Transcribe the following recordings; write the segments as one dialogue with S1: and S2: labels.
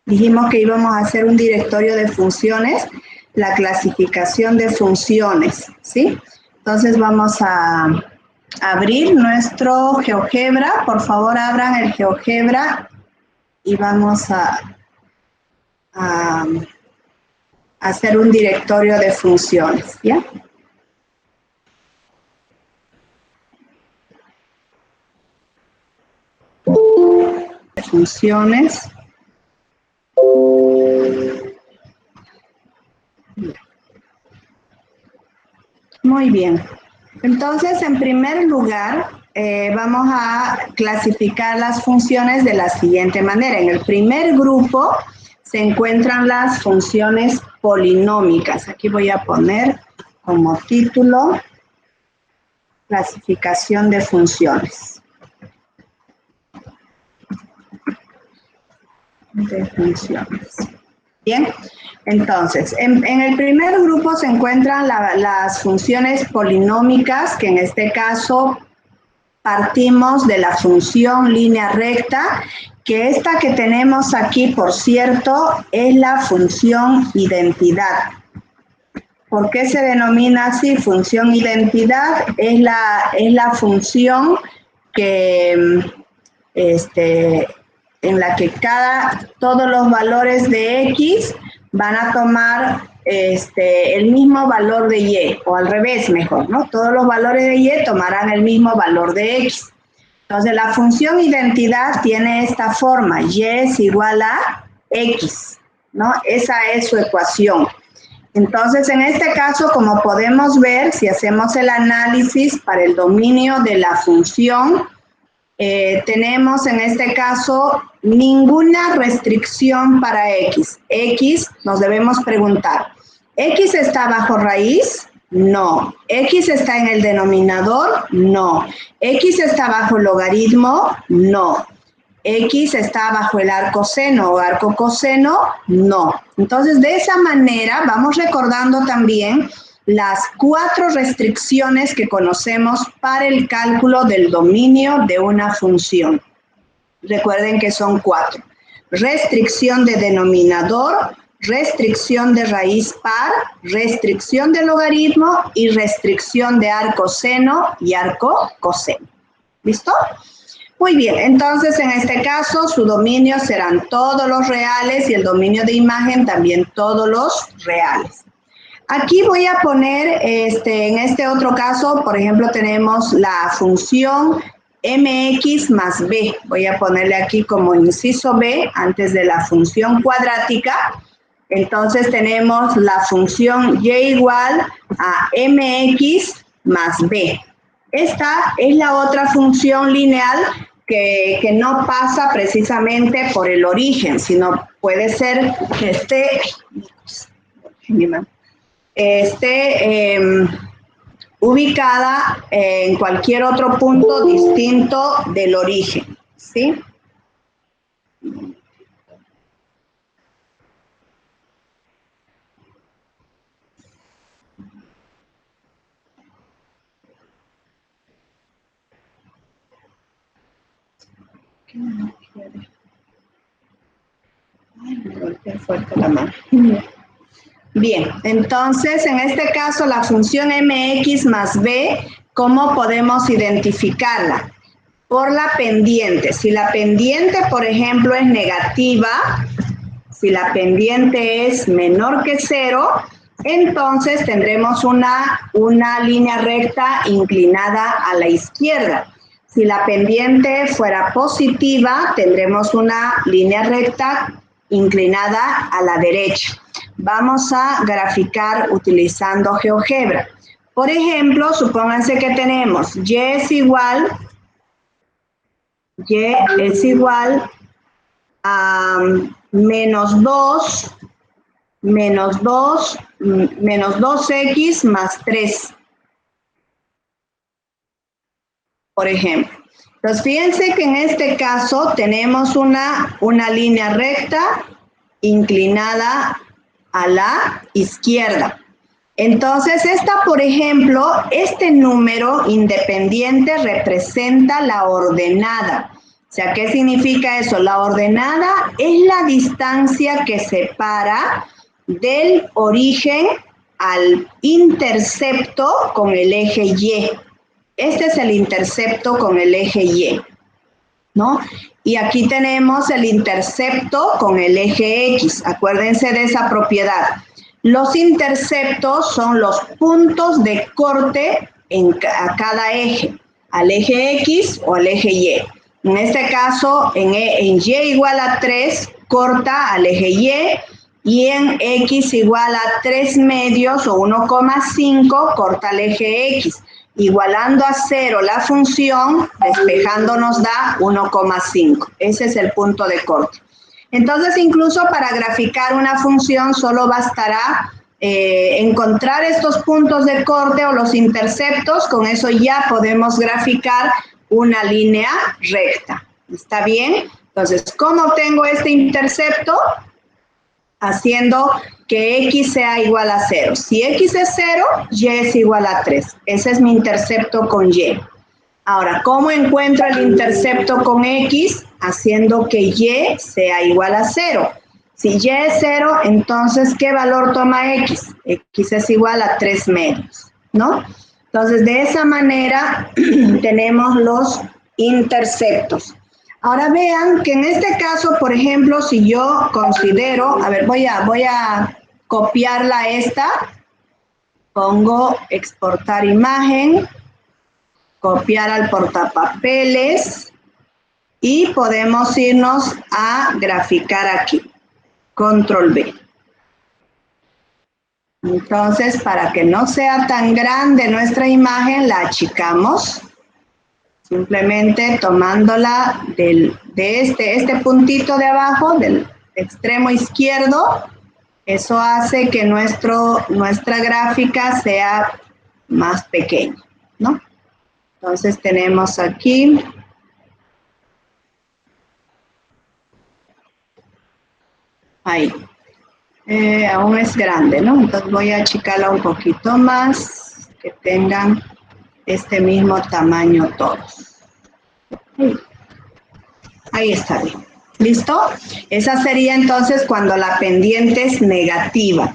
S1: Dijimos que íbamos a hacer un directorio de funciones, la clasificación de funciones, ¿sí? Entonces vamos a abrir nuestro GeoGebra. Por favor, abran el GeoGebra y vamos a hacer un directorio de funciones, ¿ya? Funciones. Muy bien. Entonces, en primer lugar, vamos a clasificar las funciones de la siguiente manera. En el primer grupo se encuentran las funciones polinómicas. Aquí voy a poner como título clasificación de funciones. Bien, entonces, en el primer grupo se encuentran las funciones polinómicas, que en este caso partimos de la función línea recta, que esta que tenemos aquí, por cierto, es la función identidad. ¿Por qué se denomina así función identidad? Es la función que en la que todos los valores de X van a tomar el mismo valor de Y, o al revés mejor, ¿no? Todos los valores de Y tomarán el mismo valor de X. Entonces, la función identidad tiene esta forma, Y es igual a X, ¿no? Esa es su ecuación. Entonces, en este caso, como podemos ver, si hacemos el análisis para el dominio de la función, tenemos en este caso ninguna restricción para X. X, nos debemos preguntar, ¿X está bajo raíz? No. ¿X está en el denominador? No. ¿X está bajo logaritmo? No. ¿X está bajo el arco seno o arco coseno? No. Entonces, de esa manera, vamos recordando también las 4 restricciones que conocemos para el cálculo del dominio de una función. Recuerden que son 4. Restricción de denominador, restricción de raíz par, restricción de logaritmo y restricción de arco seno y arco coseno. ¿Listo? Muy bien, entonces en este caso su dominio serán todos los reales y el dominio de imagen también todos los reales. Aquí voy a poner, en este otro caso, por ejemplo, tenemos la función mx más b. Voy a ponerle aquí como inciso b antes de la función cuadrática. Entonces tenemos la función y igual a mx más b. Esta es la otra función lineal que no pasa precisamente por el origen, sino puede ser que esté ubicada en cualquier otro punto distinto del origen, ¿sí? Ay, me golpeé fuerte la mano. Bien, entonces en este caso la función mx más b, ¿cómo podemos identificarla? Por la pendiente. Si la pendiente, por ejemplo, es negativa, si la pendiente es menor que 0, entonces tendremos una línea recta inclinada a la izquierda. Si la pendiente fuera positiva, tendremos una línea recta inclinada a la derecha. Vamos a graficar utilizando GeoGebra. Por ejemplo, supónganse que tenemos y es igual a menos 2x más 3, por ejemplo. Entonces, fíjense que en este caso tenemos una línea recta inclinada a la izquierda. Entonces, por ejemplo, este número independiente representa la ordenada. sea, ¿qué significa eso? La ordenada es la distancia que separa del origen al intercepto con el eje Y. Este es el intercepto con el eje Y, ¿no? Y aquí tenemos el intercepto con el eje X. Acuérdense de esa propiedad. Los interceptos son los puntos de corte a cada eje, al eje X o al eje Y. En este caso, en Y igual a 3, corta al eje y en X igual a 3 medios o 1,5, corta al eje X. Igualando a 0 la función, despejando nos da 1,5. Ese es el punto de corte. Entonces, incluso para graficar una función solo bastará encontrar estos puntos de corte o los interceptos. Con eso ya podemos graficar una línea recta. ¿Está bien? Entonces, ¿cómo obtengo este intercepto? Haciendo que X sea igual a 0. Si X es 0, Y es igual a 3. Ese es mi intercepto con Y. Ahora, ¿cómo encuentro el intercepto con X? Haciendo que Y sea igual a 0. Si Y es 0, entonces, ¿qué valor toma X? X es igual a 3 medios, ¿no? Entonces, de esa manera tenemos los interceptos. Ahora vean que en este caso, por ejemplo, si yo considero, a ver, voy a copiarla esta, pongo exportar imagen, copiar al portapapeles y podemos irnos a graficar aquí, control B. Entonces, para que no sea tan grande nuestra imagen, la achicamos. Simplemente tomándola de este puntito de abajo, del extremo izquierdo, eso hace que nuestra gráfica sea más pequeña, ¿no? Entonces tenemos aquí, ahí, aún es grande, ¿no? Entonces voy a achicarla un poquito más, que tengan este mismo tamaño todos. Ahí está bien. ¿Listo? Esa sería entonces cuando la pendiente es negativa.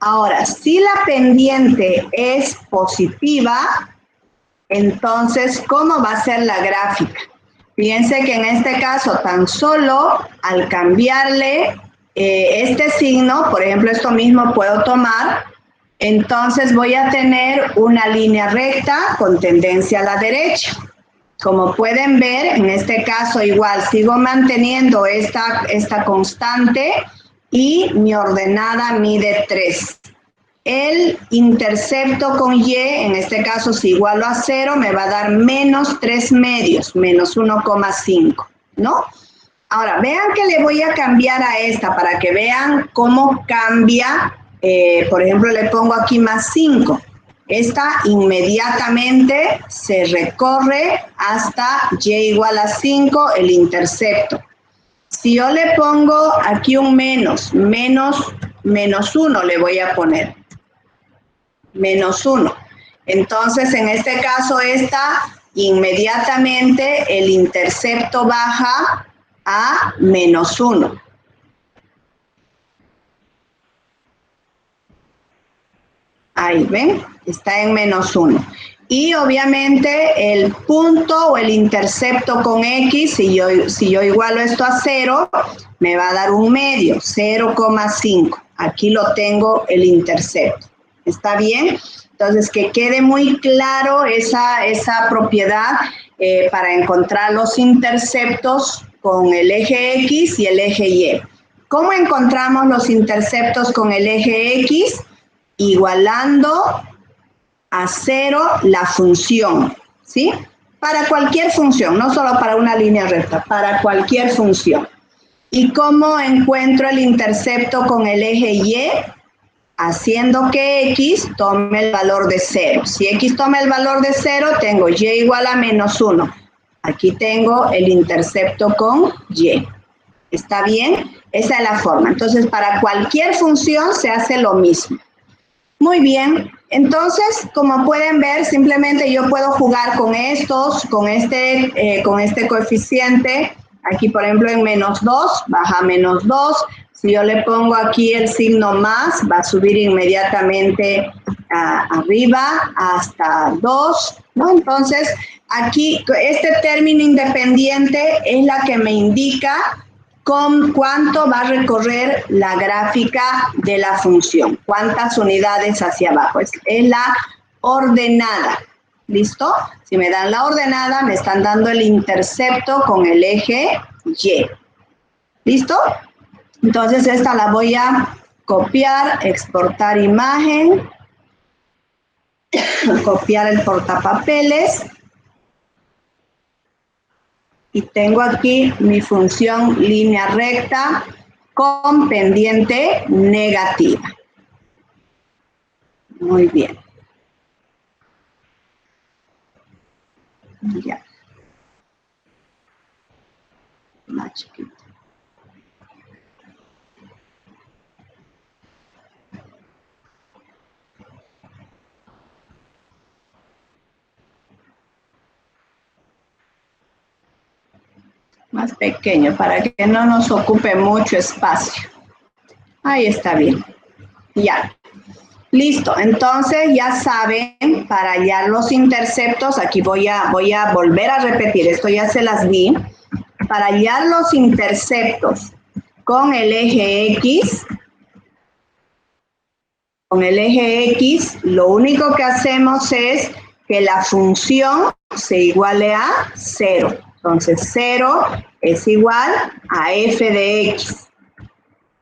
S1: Ahora, si la pendiente es positiva, entonces, ¿cómo va a ser la gráfica? Fíjense que en este caso, tan solo al cambiarle este signo, por ejemplo, esto mismo puedo tomar, entonces voy a tener una línea recta con tendencia a la derecha. Como pueden ver, en este caso igual sigo manteniendo esta constante y mi ordenada mide 3. El intercepto con Y, en este caso si igualo a 0, me va a dar menos 3 medios, menos 1,5, ¿no? Ahora, vean que le voy a cambiar a esta para que vean cómo cambia. Por ejemplo, le pongo aquí más 5. Esta inmediatamente se recorre hasta Y igual a 5, el intercepto. Si yo le pongo aquí un menos 1 le voy a poner. Menos 1. Entonces, en este caso, esta inmediatamente el intercepto baja a menos 1. Ahí, ¿ven? Está en menos 1. Y obviamente el punto o el intercepto con X, si yo igualo esto a 0, me va a dar un medio, 0,5. Aquí lo tengo el intercepto. ¿Está bien? Entonces, que quede muy claro esa propiedad para encontrar los interceptos con el eje X y el eje Y. ¿Cómo encontramos los interceptos con el eje X? Igualando a 0 la función, ¿sí? Para cualquier función, no solo para una línea recta, para cualquier función. ¿Y cómo encuentro el intercepto con el eje Y? Haciendo que X tome el valor de 0. Si X toma el valor de 0, tengo Y igual a menos 1. Aquí tengo el intercepto con Y. ¿Está bien? Esa es la forma. Entonces, para cualquier función se hace lo mismo. Muy bien. Entonces, como pueden ver, simplemente yo puedo jugar con estos, con este coeficiente Aquí, por ejemplo, en menos 2, baja a menos 2. Si yo le pongo aquí el signo más, va a subir inmediatamente arriba hasta 2, ¿no? Entonces, aquí, este término independiente es la que me indica con cuánto va a recorrer la gráfica de la función, cuántas unidades hacia abajo. Es la ordenada. ¿Listo? Si me dan la ordenada, me están dando el intercepto con el eje Y. ¿Listo? Entonces esta la voy a copiar, exportar imagen, copiar el portapapeles y tengo aquí mi función línea recta con pendiente negativa. Muy bien. Ya. Más chiquito. Más pequeño para que no nos ocupe mucho espacio. Ahí está bien. Ya. Listo, entonces ya saben, para hallar los interceptos, aquí voy a volver a repetir, esto ya se las di. Para hallar los interceptos con el eje X, lo único que hacemos es que la función se iguale a 0. Entonces 0 es igual a f de x.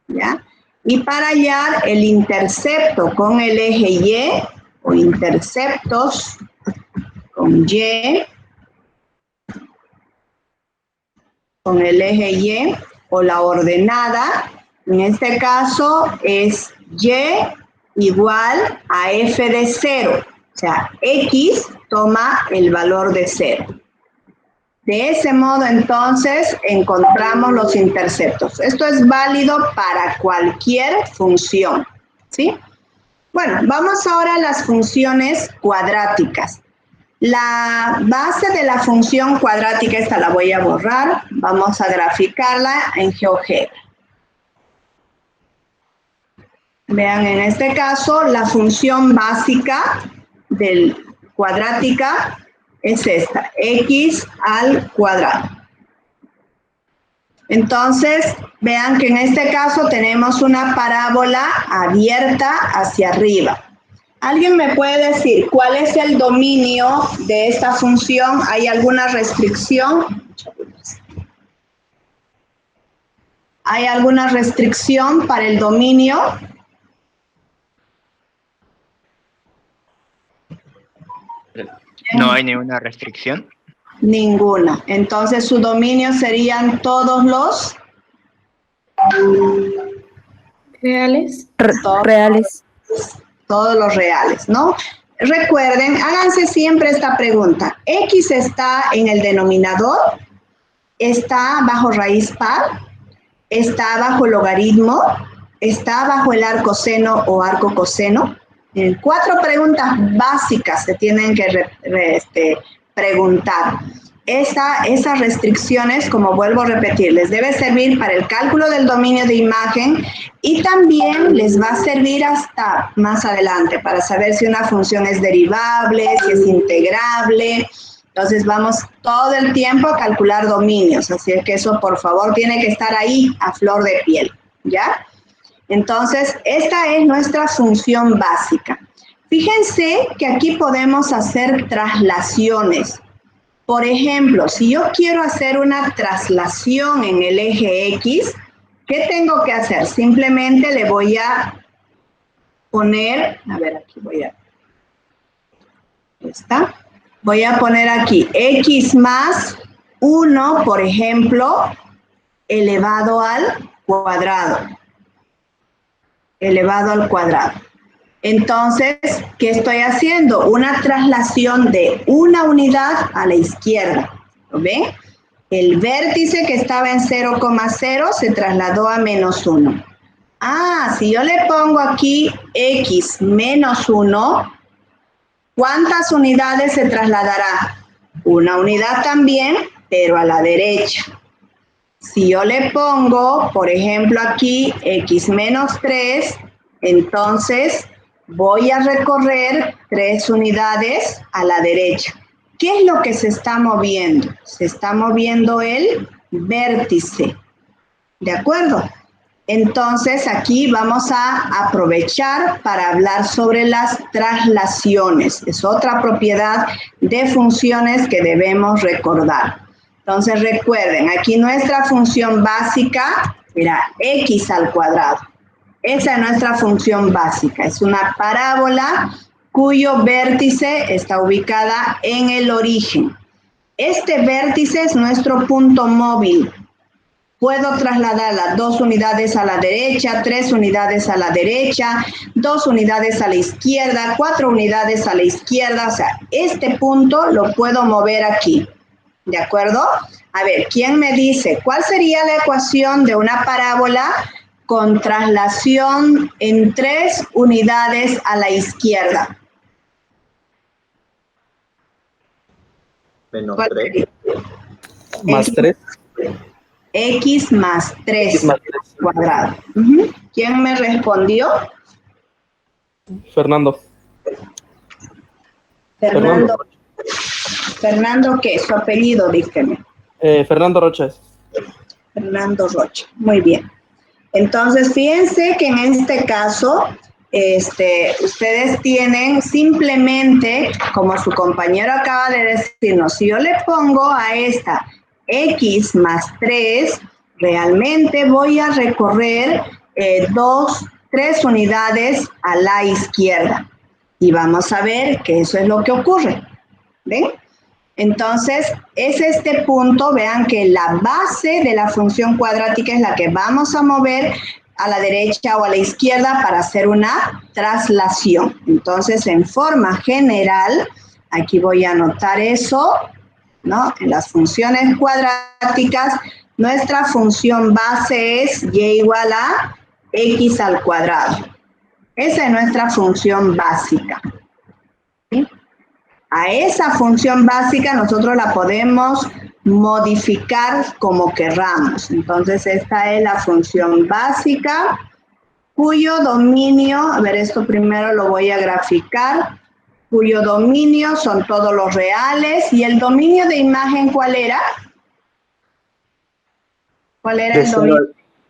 S1: ¿Ya? Y para hallar el intercepto con el eje Y, o interceptos con Y, con el eje Y, o la ordenada, en este caso es Y igual a f de 0. O sea, x toma el valor de 0. De ese modo, entonces, encontramos los interceptos. Esto es válido para cualquier función, ¿sí? Bueno, vamos ahora a las funciones cuadráticas. La base de la función cuadrática, esta la voy a borrar. Vamos a graficarla en GeoGebra. Vean, en este caso, la función básica del cuadrática es esta, x al cuadrado. Entonces, vean que en este caso tenemos una parábola abierta hacia arriba. ¿Alguien me puede decir cuál es el dominio de esta función? ¿Hay alguna restricción? ¿Hay alguna restricción para el dominio?
S2: No hay ninguna restricción.
S1: Ninguna. Entonces su dominio serían todos los
S3: reales.
S1: Reales. Todos los reales, ¿no? Recuerden, háganse siempre esta pregunta. ¿X está en el denominador? ¿Está bajo raíz par? ¿Está bajo logaritmo? ¿Está bajo el arco seno o arco coseno? 4 preguntas básicas se tienen que preguntar. Esas restricciones, como vuelvo a repetir, les debe servir para el cálculo del dominio de imagen y también les va a servir hasta más adelante para saber si una función es derivable, si es integrable. Entonces vamos todo el tiempo a calcular dominios, así es que eso por favor tiene que estar ahí a flor de piel, ¿ya? Entonces, esta es nuestra función básica. Fíjense que aquí podemos hacer traslaciones. Por ejemplo, si yo quiero hacer una traslación en el eje X, ¿qué tengo que hacer? Simplemente le voy a poner, a ver, aquí voy a poner aquí X más 1, por ejemplo, elevado al cuadrado. Elevado al cuadrado. Entonces, ¿qué estoy haciendo? Una traslación de una unidad a la izquierda. ¿Lo ven? El vértice que estaba en 0,0 se trasladó a menos 1. Ah, si yo le pongo aquí x menos 1, ¿cuántas unidades se trasladará? Una unidad también, pero a la derecha. Si yo le pongo, por ejemplo, aquí x menos 3, entonces voy a recorrer 3 unidades a la derecha. ¿Qué es lo que se está moviendo? Se está moviendo el vértice. ¿De acuerdo? Entonces aquí vamos a aprovechar para hablar sobre las traslaciones. Es otra propiedad de funciones que debemos recordar. Entonces recuerden, aquí nuestra función básica era x al cuadrado. Esa es nuestra función básica. Es una parábola cuyo vértice está ubicada en el origen. Este vértice es nuestro punto móvil. Puedo trasladarla 2 unidades a la derecha, 3 unidades a la derecha, 2 unidades a la izquierda, 4 unidades a la izquierda. O sea, este punto lo puedo mover aquí. ¿De acuerdo? A ver, ¿quién me dice cuál sería la ecuación de una parábola con traslación en 3 unidades a la izquierda?
S2: Menos
S1: ¿Cuál
S2: 3.
S1: sería?
S4: Más 3.
S1: X más 3
S4: X más 3.
S1: cuadrado. ¿Quién me respondió?
S4: Fernando.
S1: Fernando. ¿Fernando qué? Su apellido, dígame.
S4: Fernando Rocha.
S1: Fernando Rocha. Muy bien. Entonces, fíjense que en este caso, ustedes tienen simplemente, como su compañero acaba de decirnos, si yo le pongo a esta x más 3, realmente voy a recorrer 3 unidades a la izquierda. Y vamos a ver que eso es lo que ocurre. ¿Ven? Entonces, es este punto, vean que la base de la función cuadrática es la que vamos a mover a la derecha o a la izquierda para hacer una traslación. Entonces, en forma general, aquí voy a anotar eso, ¿no? En las funciones cuadráticas, nuestra función base es y igual a x al cuadrado. Esa es nuestra función básica. ¿Sí? A esa función básica nosotros la podemos modificar como querramos. Entonces, esta es la función básica cuyo dominio, a ver, esto primero lo voy a graficar, cuyo dominio son todos los reales. ¿Y el dominio de imagen cuál era? ¿Cuál era el dominio?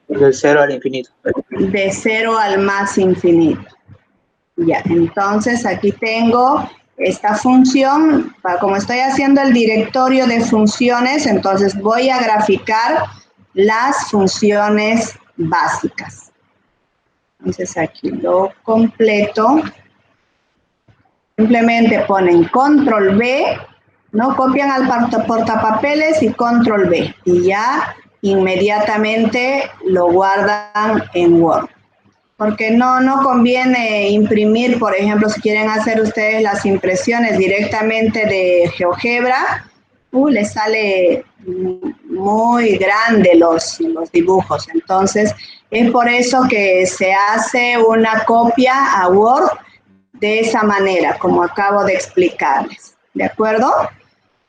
S2: Del 0 al infinito.
S1: De 0 al más infinito. Ya, entonces aquí tengo esta función, como estoy haciendo el directorio de funciones, entonces voy a graficar las funciones básicas. Entonces aquí lo completo. Simplemente ponen control B, ¿no? Copian al portapapeles y control B. Y ya inmediatamente lo guardan en Word. Porque no conviene imprimir, por ejemplo, si quieren hacer ustedes las impresiones directamente de GeoGebra, les sale muy grande los dibujos. Entonces, es por eso que se hace una copia a Word de esa manera, como acabo de explicarles. ¿De acuerdo?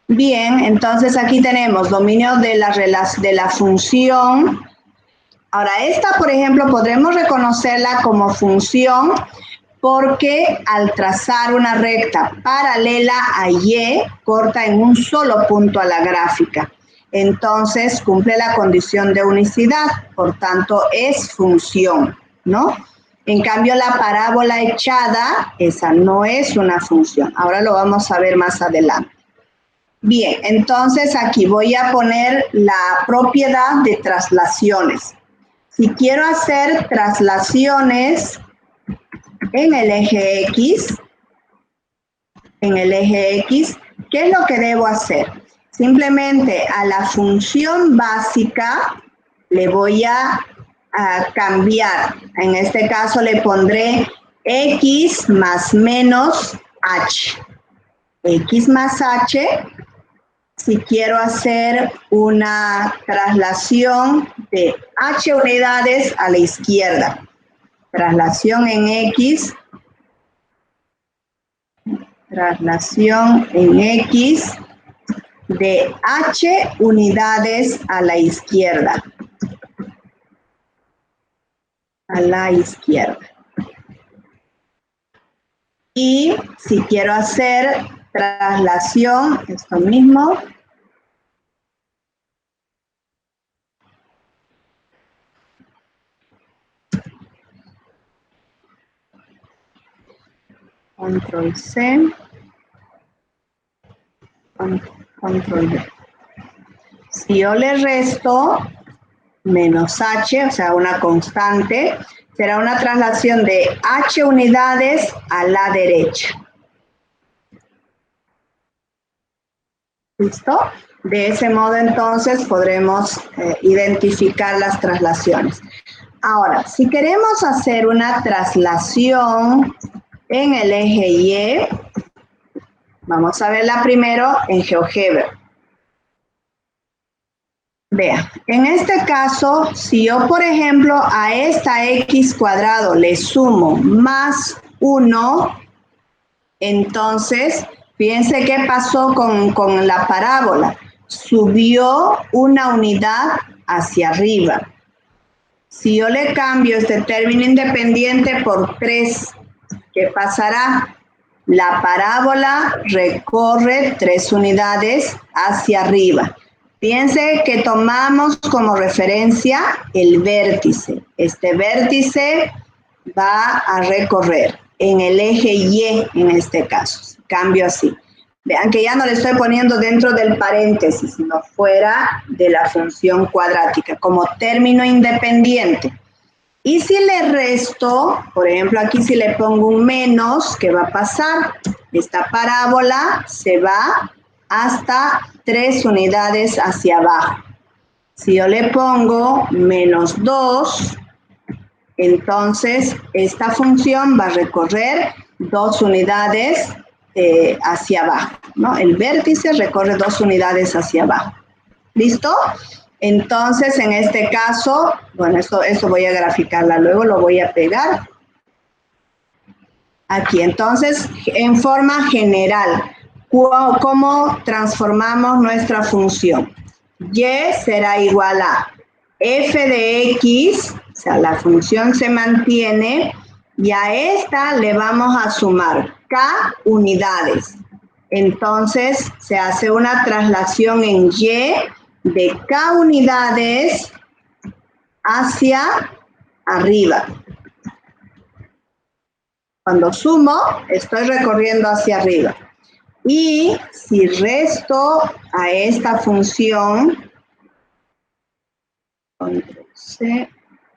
S1: Bien, entonces aquí tenemos dominio de la función. Ahora, esta, por ejemplo, podremos reconocerla como función porque al trazar una recta paralela a Y, corta en un solo punto a la gráfica. Entonces, cumple la condición de unicidad, por tanto, es función, ¿no? En cambio, la parábola echada, esa no es una función. Ahora lo vamos a ver más adelante. Bien, entonces aquí voy a poner la propiedad de traslaciones. Si quiero hacer traslaciones en el eje X, ¿qué es lo que debo hacer? Simplemente a la función básica le voy a cambiar. En este caso le pondré X más menos H. X más H. Si quiero hacer una traslación de H unidades a la izquierda. Traslación en X. Traslación en X. de h unidades a la izquierda. A la izquierda. Y si quiero hacer traslación, esto mismo. Control C. Control V. Si yo le resto menos h, o sea, una constante, será una traslación de h unidades a la derecha. ¿Listo? De ese modo, entonces, podremos identificar las traslaciones. Ahora, si queremos hacer una traslación en el eje Y, vamos a verla primero en GeoGebra. Vea, en este caso, si yo, por ejemplo, a esta x cuadrado le sumo más 1, entonces, fíjense qué pasó con la parábola. Subió una unidad hacia arriba. Si yo le cambio este término independiente por 3, ¿qué pasará? La parábola recorre 3 unidades hacia arriba. Fíjense que tomamos como referencia el vértice. Este vértice va a recorrer en el eje Y en este caso. Cambio así. Vean que ya no le estoy poniendo dentro del paréntesis, sino fuera de la función cuadrática, como término independiente. Y si le resto, por ejemplo, aquí si le pongo un menos, ¿qué va a pasar? Esta parábola se va hasta 3 unidades hacia abajo. Si yo le pongo menos 2, entonces esta función va a recorrer 2 unidades hacia abajo, ¿no? El vértice recorre 2 unidades hacia abajo. ¿Listo? Entonces, en este caso, bueno, esto voy a graficarla, luego lo voy a pegar. Aquí, entonces, en forma general, ¿cómo transformamos nuestra función? Y será igual a f de x, o sea, la función se mantiene, y a esta le vamos a sumar k unidades. Entonces, se hace una traslación en y de k unidades hacia arriba. Cuando sumo, estoy recorriendo hacia arriba. Y si resto a esta función, control C,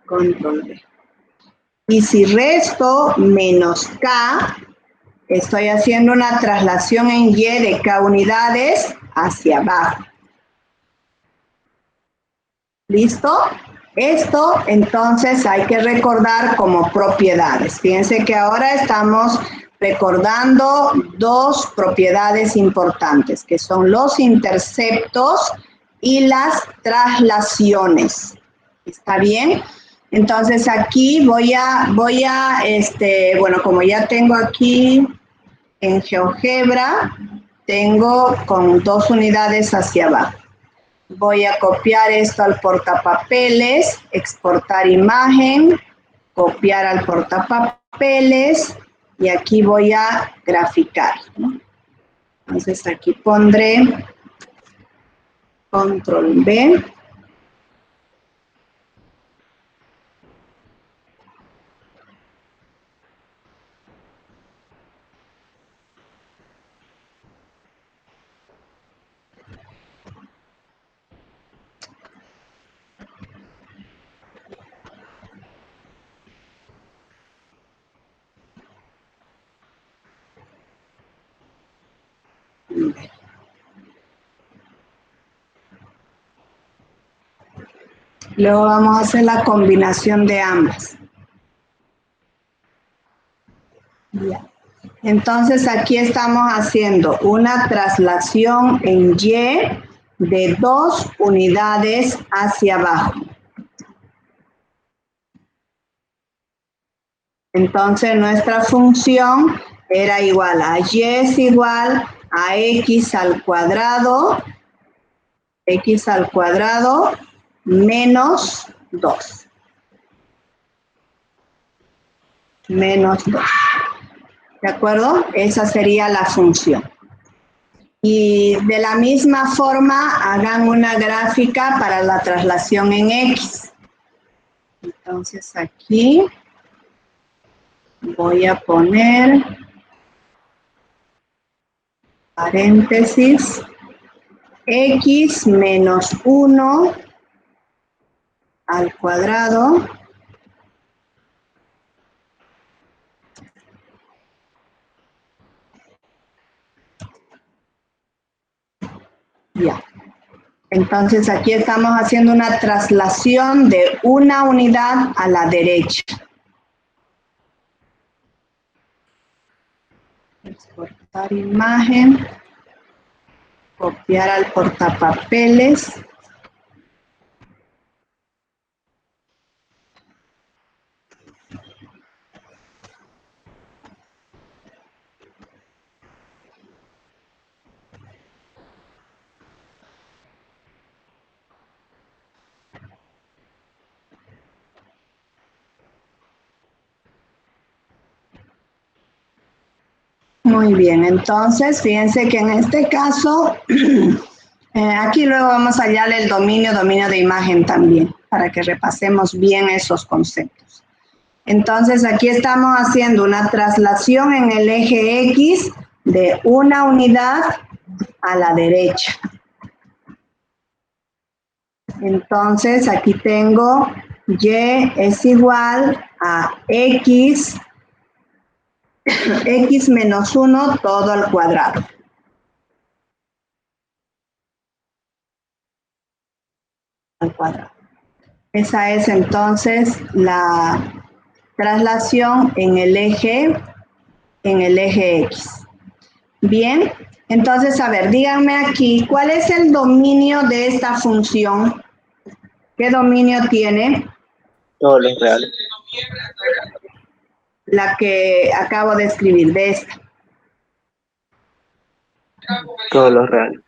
S1: control V. Y si resto menos k, estoy haciendo una traslación en y de k unidades hacia abajo. ¿Listo? Esto, entonces, hay que recordar como propiedades. Fíjense que ahora estamos recordando 2 propiedades importantes, que son los interceptos y las traslaciones. ¿Está bien? Entonces, aquí bueno, como ya tengo aquí en GeoGebra, tengo con 2 unidades hacia abajo. Voy a copiar esto al portapapeles, exportar imagen, copiar al portapapeles y aquí voy a graficar, ¿no? Entonces aquí pondré control V. Luego vamos a hacer la combinación de ambas. Ya. Entonces aquí estamos haciendo una traslación en Y de 2 unidades hacia abajo. Entonces nuestra función era igual a y es igual a x al cuadrado X al cuadrado menos 2. Menos 2. ¿De acuerdo? Esa sería la función. Y de la misma forma, hagan una gráfica para la traslación en X. Entonces aquí voy a poner paréntesis X menos 1 al cuadrado ya. Entonces aquí estamos haciendo una traslación de una unidad a la derecha. Exportar imagen, copiar al portapapeles. Muy bien, entonces fíjense que en este caso, aquí luego vamos a hallar el dominio de imagen también, para que repasemos bien esos conceptos. Entonces aquí estamos haciendo una traslación en el eje X de una unidad a la derecha. Entonces aquí tengo Y es igual a X menos 1 todo al cuadrado. Al cuadrado. Esa es entonces la traslación en el eje X. Bien, entonces, a ver, díganme aquí, ¿cuál es el dominio de esta función? ¿Qué dominio tiene?
S2: Todos los reales.
S1: La que acabo de escribir, de esta.
S2: Todos los reales.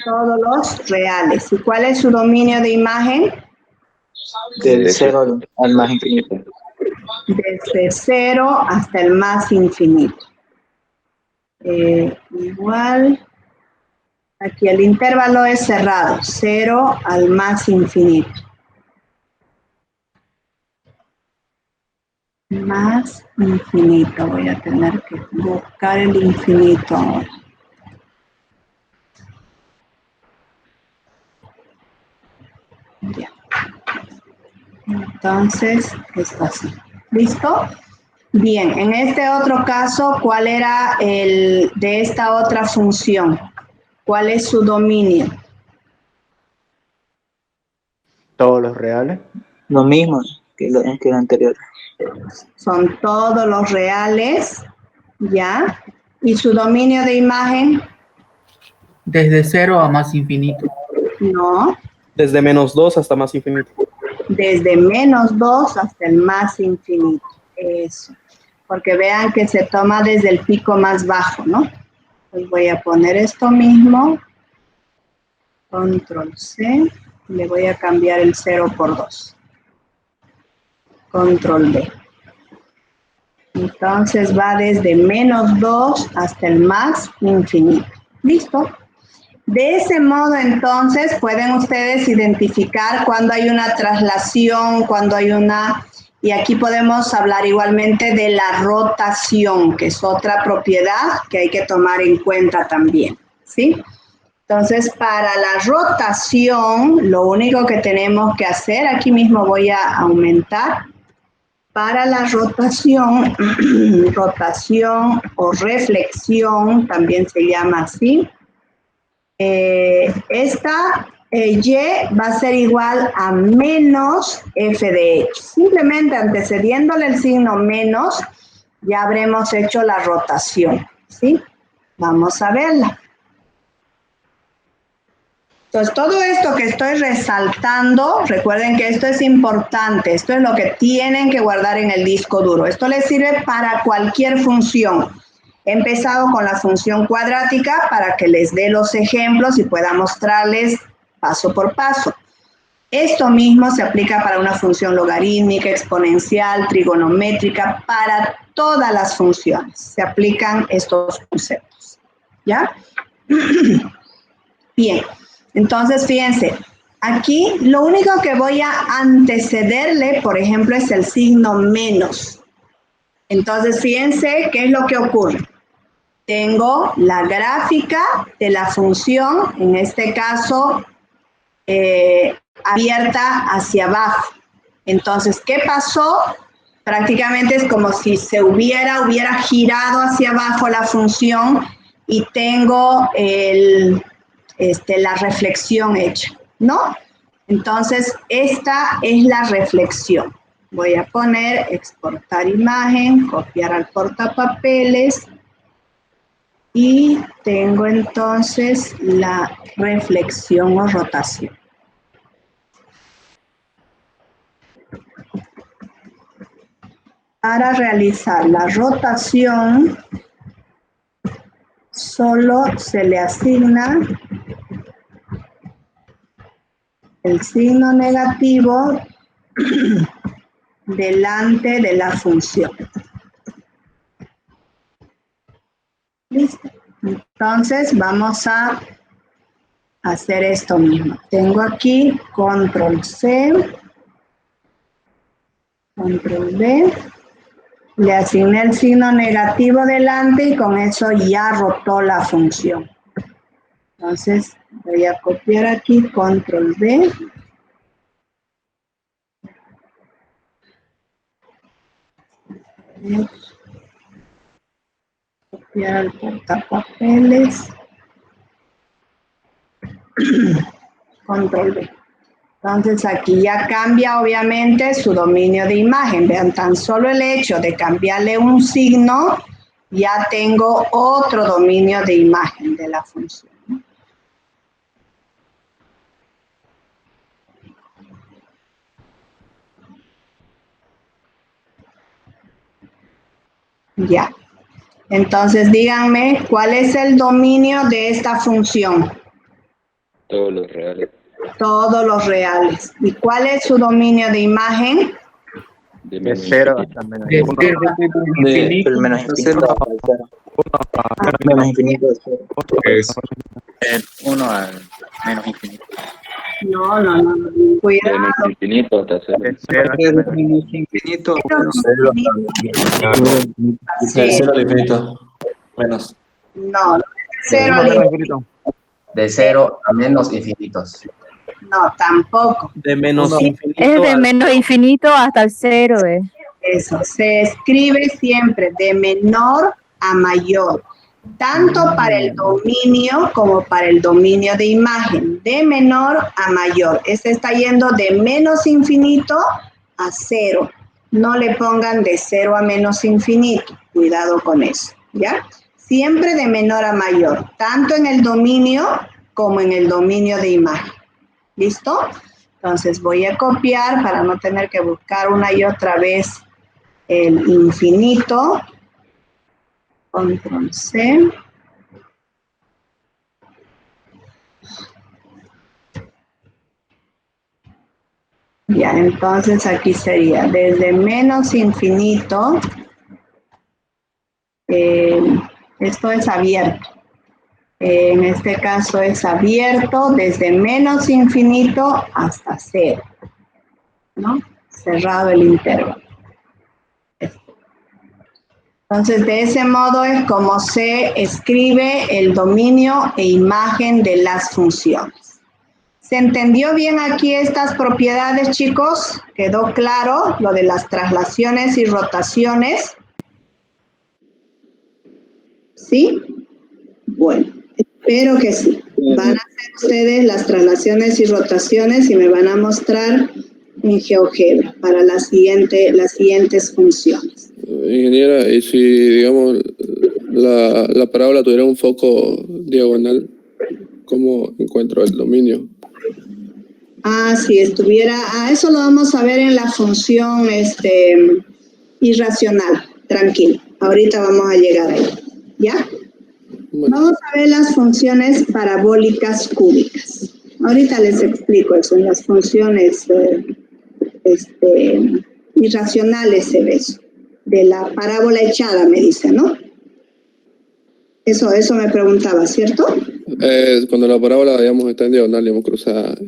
S1: Todos los reales. ¿Y cuál es su dominio de imagen?
S2: Del 0 al más infinito.
S1: Desde 0 hasta el más infinito. Igual, aquí el intervalo es cerrado, 0 al más infinito. Más infinito, voy a tener que buscar el infinito ahora. Ya. Entonces, esto así. ¿Listo? Bien, en este otro caso, ¿cuál era el de esta otra función? ¿Cuál es su dominio?
S5: Todos los reales.
S2: Lo mismo que lo anterior.
S1: Son todos los reales, ¿ya? ¿Y su dominio de imagen?
S6: Desde 0 a más infinito.
S1: No,
S4: Desde menos 2 hasta más infinito.
S1: desde menos 2 hasta el más infinito. Eso. Porque vean que se toma desde el pico más bajo, ¿no? Pues voy a poner esto mismo. Control C. Le voy a cambiar el 0 por 2. Control D. Entonces va desde menos 2 hasta el más infinito. ¿Listo? De ese modo, entonces, pueden ustedes identificar cuando hay una traslación, cuando hay una... Y aquí podemos hablar igualmente de la rotación, que es otra propiedad que hay que tomar en cuenta también, ¿sí? Entonces, para la rotación, lo único que tenemos que hacer, aquí mismo voy a aumentar, para la rotación, rotación o reflexión, también se llama así, esta Y va a ser igual a menos f de x. Simplemente antecediéndole el signo menos, ya habremos hecho la rotación, ¿sí? Vamos a verla. Entonces, todo esto que estoy resaltando, recuerden que esto es importante, esto es lo que tienen que guardar en el disco duro. Esto les sirve para cualquier función. He empezado con la función cuadrática para que les dé los ejemplos y pueda mostrarles paso por paso. Esto mismo se aplica para una función logarítmica, exponencial, trigonométrica, para todas las funciones. Se aplican estos conceptos, ¿ya? Bien, entonces fíjense, aquí lo único que voy a antecederle, por ejemplo, es el signo menos. Entonces fíjense qué es lo que ocurre. Tengo la gráfica de la función, en este caso, abierta hacia abajo. Entonces, ¿qué pasó? Prácticamente es como si se hubiera girado hacia abajo la función y tengo la reflexión hecha, ¿no? Entonces, esta es la reflexión. Voy a poner exportar imagen, copiar al portapapeles y tengo entonces la reflexión o rotación. Para realizar la rotación, solo se le asigna el signo negativo delante de la función. ¿Listo? Entonces vamos a hacer esto mismo. Tengo aquí control C, control V. Le asigné el signo negativo delante y con eso ya rotó la función. Entonces voy a copiar aquí control V. Copiar el portapapeles. Control V. Entonces aquí ya cambia obviamente su dominio de imagen. Vean, tan solo el hecho de cambiarle un signo, ya tengo otro dominio de imagen de la función. Ya. Entonces díganme, ¿cuál es el dominio de esta función?
S7: Todos los reales.
S1: Todos los reales. ¿Y cuál es su dominio de imagen?
S2: De 0 hasta menos
S6: De
S2: 1.
S6: cero hasta infinito.
S2: El menos infinito hasta el 0. Menos infinito al 0.
S8: Es 1 al menos infinito.
S1: No. Cuidado.
S7: De menos infinito hasta cero.
S2: De 0 hasta menos
S8: Infinito.
S9: De 0 al infinito. Menos.
S1: No, cero al infinito.
S10: De 0 a menos infinitos.
S1: No, tampoco.
S4: De menos infinito.
S11: Es de menos infinito hasta el 0.
S1: Eso, se escribe siempre de menor a mayor, tanto para el dominio como para el dominio de imagen, de menor a mayor. Este está yendo de menos infinito a 0. No le pongan de 0 a menos infinito, cuidado con eso, ¿ya? Siempre de menor a mayor, tanto en el dominio como en el dominio de imagen. ¿Listo? Entonces voy a copiar para no tener que buscar una y otra vez el infinito. Control C. Ya, entonces aquí sería desde menos infinito. Esto es abierto. En este caso es abierto desde menos infinito hasta 0, ¿no? Cerrado el intervalo. Entonces, de ese modo es como se escribe el dominio e imagen de las funciones. ¿Se entendió bien aquí estas propiedades, chicos? ¿Quedó claro lo de las traslaciones y rotaciones? ¿Sí? Bueno, espero que sí. Van a hacer ustedes las traslaciones y rotaciones y me van a mostrar en GeoGebra para las siguientes funciones.
S12: Ingeniera, y si, digamos, la parábola tuviera un foco diagonal, ¿cómo encuentro el dominio?
S1: Si estuviera... eso lo vamos a ver en la función irracional. Tranquilo, ahorita vamos a llegar ahí. ¿Ya? Bueno. Vamos a ver las funciones parabólicas cúbicas. Ahorita les explico eso, en las funciones irracionales se ve eso. De la parábola echada, me dice, ¿no? Eso me preguntaba, ¿cierto?
S12: Cuando la parábola, digamos, está en diagonal, digamos, cruzada.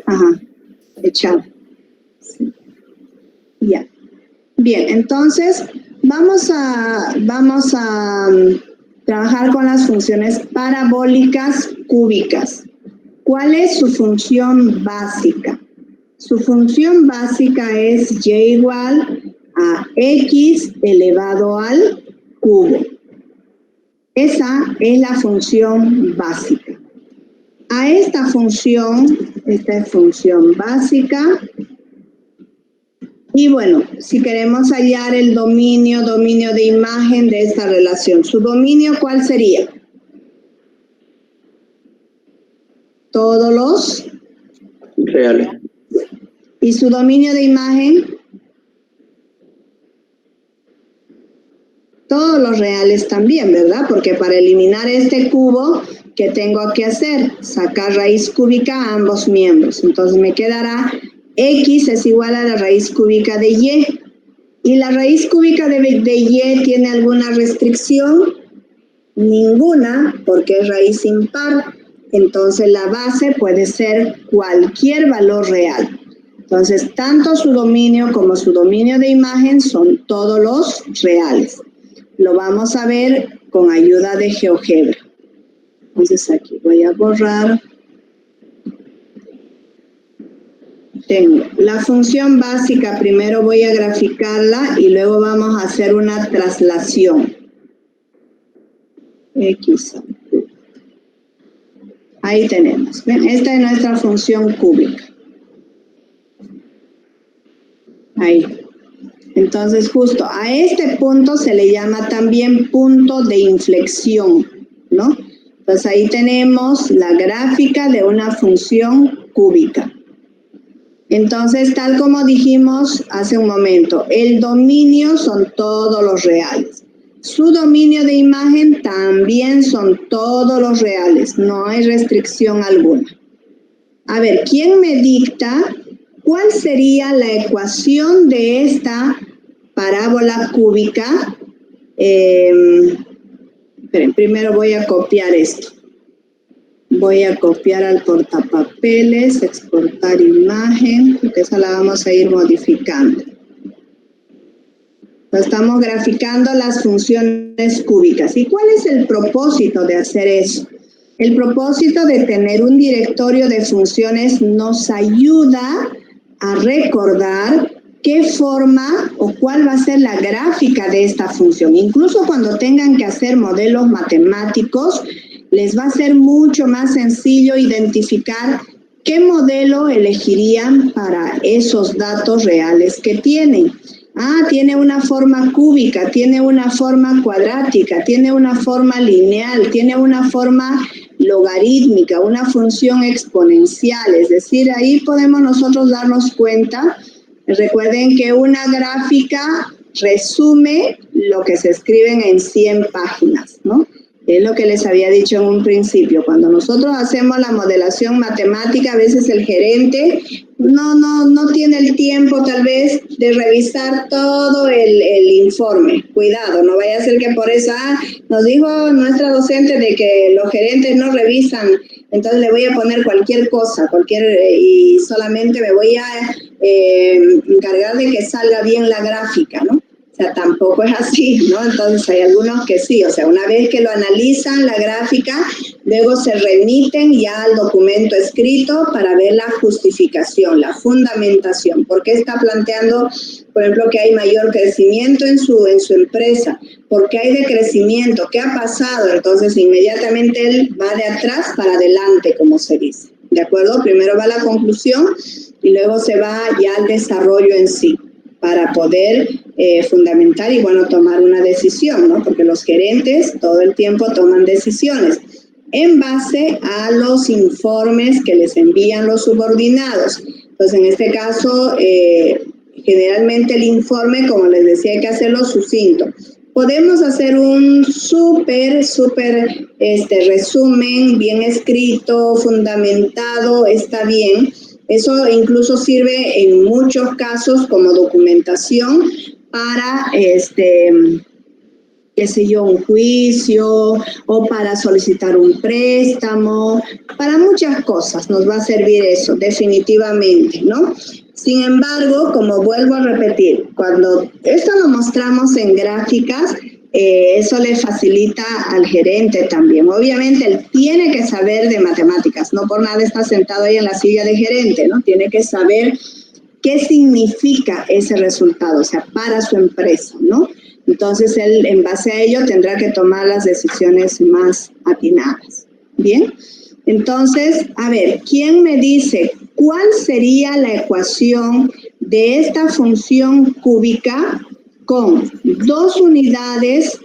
S1: Ajá, echada. Sí. Ya. Bien, entonces vamos a trabajar con las funciones parabólicas cúbicas. ¿Cuál es su función básica? Su función básica es y igual a x elevado al cubo. Esa es la función básica. A esta función, esta es función básica. Y bueno, si queremos hallar el dominio de imagen de esta relación, ¿su dominio cuál sería? Todos los
S2: reales.
S1: ¿Y su dominio de imagen? Todos los reales también, ¿verdad? Porque para eliminar este cubo, ¿qué tengo que hacer? Sacar raíz cúbica a ambos miembros. Entonces me quedará x es igual a la raíz cúbica de y. ¿Y la raíz cúbica de y tiene alguna restricción? Ninguna, porque es raíz impar. Entonces la base puede ser cualquier valor real. Entonces, tanto su dominio como su dominio de imagen son todos los reales. Lo vamos a ver con ayuda de GeoGebra. Entonces aquí voy a borrar. Tengo la función básica, primero voy a graficarla y luego vamos a hacer una traslación. X. Ahí tenemos. ¿Ven? Esta es nuestra función cúbica. Ahí. Entonces, justo a este punto se le llama también punto de inflexión, ¿no? Entonces, ahí tenemos la gráfica de una función cúbica. Entonces, tal como dijimos hace un momento, el dominio son todos los reales. Su dominio de imagen también son todos los reales, no hay restricción alguna. A ver, ¿quién me dicta cuál sería la ecuación de esta parábola cúbica? Esperen, primero voy a copiar esto. Voy a copiar al portapapeles, exportar imagen, porque esa la vamos a ir modificando. Estamos graficando las funciones cúbicas. ¿Y cuál es el propósito de hacer eso? El propósito de tener un directorio de funciones nos ayuda a recordar qué forma o cuál va a ser la gráfica de esta función. Incluso cuando tengan que hacer modelos matemáticos, les va a ser mucho más sencillo identificar qué modelo elegirían para esos datos reales que tienen. Ah, tiene una forma cúbica, tiene una forma cuadrática, tiene una forma lineal, tiene una forma logarítmica, una función exponencial. Es decir, ahí podemos nosotros darnos cuenta. Recuerden que una gráfica resume lo que se escriben en 100 páginas, ¿no? Es lo que les había dicho en un principio. Cuando nosotros hacemos la modelación matemática, a veces el gerente no tiene el tiempo tal vez de revisar todo el informe. Cuidado, no vaya a ser que por eso nos dijo nuestra docente de que los gerentes no revisan, entonces le voy a poner cualquier cosa, y solamente me voy a encargar de que salga bien la gráfica, ¿no? O sea, tampoco es así, ¿no? Entonces hay algunos que sí, o sea, una vez que lo analizan la gráfica, luego se remiten ya al documento escrito para ver la justificación, la fundamentación. ¿Por qué está planteando, por ejemplo, que hay mayor crecimiento en su empresa? ¿Por qué hay decrecimiento? ¿Qué ha pasado? Entonces, inmediatamente él va de atrás para adelante, como se dice. ¿De acuerdo? Primero va la conclusión y luego se va ya al desarrollo en sí, para poder fundamentar y, bueno, tomar una decisión, ¿no? Porque los gerentes todo el tiempo toman decisiones en base a los informes que les envían los subordinados. Entonces, en este caso, generalmente el informe, como les decía, hay que hacerlo sucinto. Podemos hacer un súper resumen, bien escrito, fundamentado, está bien. Eso incluso sirve en muchos casos como documentación para, qué sé yo, un juicio o para solicitar un préstamo. Para muchas cosas nos va a servir eso, definitivamente, ¿no? Sin embargo, como vuelvo a repetir, cuando esto lo mostramos en gráficas, eso le facilita al gerente también. Obviamente, él tiene que saber de matemáticas, no por nada está sentado ahí en la silla de gerente, ¿no? Tiene que saber qué significa ese resultado, o sea, para su empresa, ¿no? Entonces, él, en base a ello, tendrá que tomar las decisiones más atinadas. ¿Bien? Entonces, a ver, ¿quién me dice cuál sería la ecuación de esta función cúbica con 2 unidades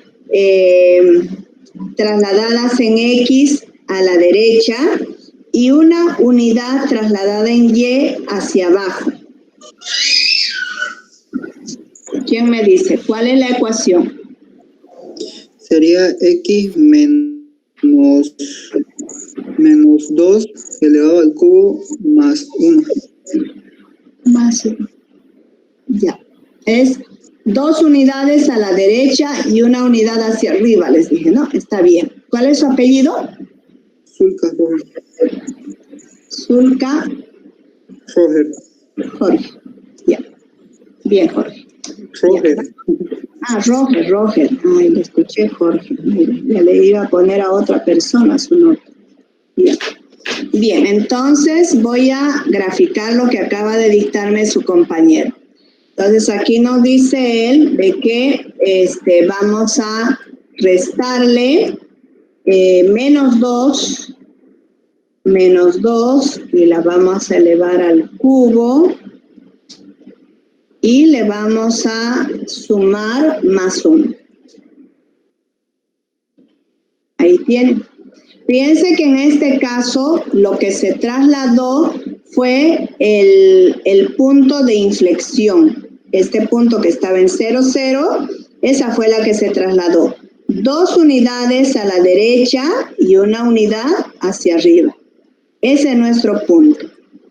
S1: trasladadas en X a la derecha y una unidad trasladada en Y hacia abajo? ¿Quién me dice? ¿Cuál es la ecuación?
S2: Sería X menos 2 elevado al cubo más 1.
S1: Más 1. Ya. Es 2 unidades a la derecha y una unidad hacia arriba, les dije, ¿no? Está bien. ¿Cuál es su apellido?
S2: Zulka Roger.
S1: Zulka
S2: Roger.
S1: Jorge. Ya. Bien, Jorge.
S2: Roger.
S1: Ah, Roger. Ay, le escuché Jorge. Mira, ya le iba a poner a otra persona su nombre. Bien, entonces voy a graficar lo que acaba de dictarme su compañero. Entonces aquí nos dice él de que vamos a restarle menos 2 y la vamos a elevar al cubo y le vamos a sumar más 1. Ahí tienen. Fíjense que en este caso lo que se trasladó fue el punto de inflexión. Este punto que estaba en 0, 0, esa fue la que se trasladó. 2 unidades a la derecha y una unidad hacia arriba. Ese es nuestro punto.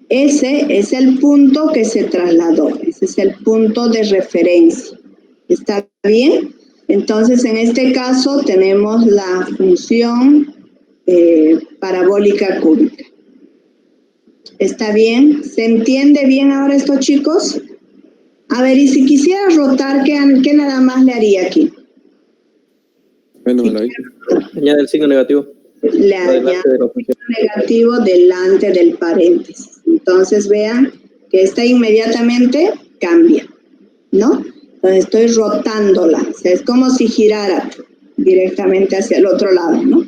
S1: Ese es el punto que se trasladó. Ese es el punto de referencia. ¿Está bien? Entonces, en este caso tenemos la función parabólica cúbica. ¿Está bien? ¿Se entiende bien ahora esto, chicos? A ver, y si quisiera rotar, ¿qué nada más le haría aquí?
S12: Menos la X.
S4: Añade el signo negativo.
S1: Le añado el signo negativo delante del paréntesis. Entonces, vean que esta inmediatamente cambia, ¿no? Entonces, estoy rotándola. O sea, es como si girara directamente hacia el otro lado, ¿no?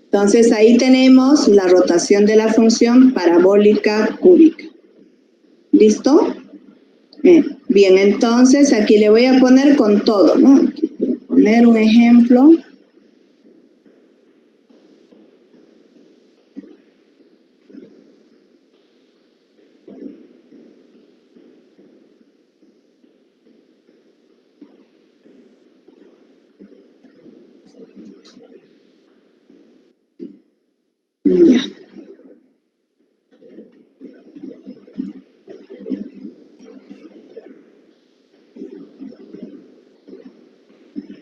S1: Entonces, ahí tenemos la rotación de la función parabólica cúbica. ¿Listo? Bien, entonces aquí le voy a poner con todo, ¿no? Aquí voy a poner un ejemplo. Ya.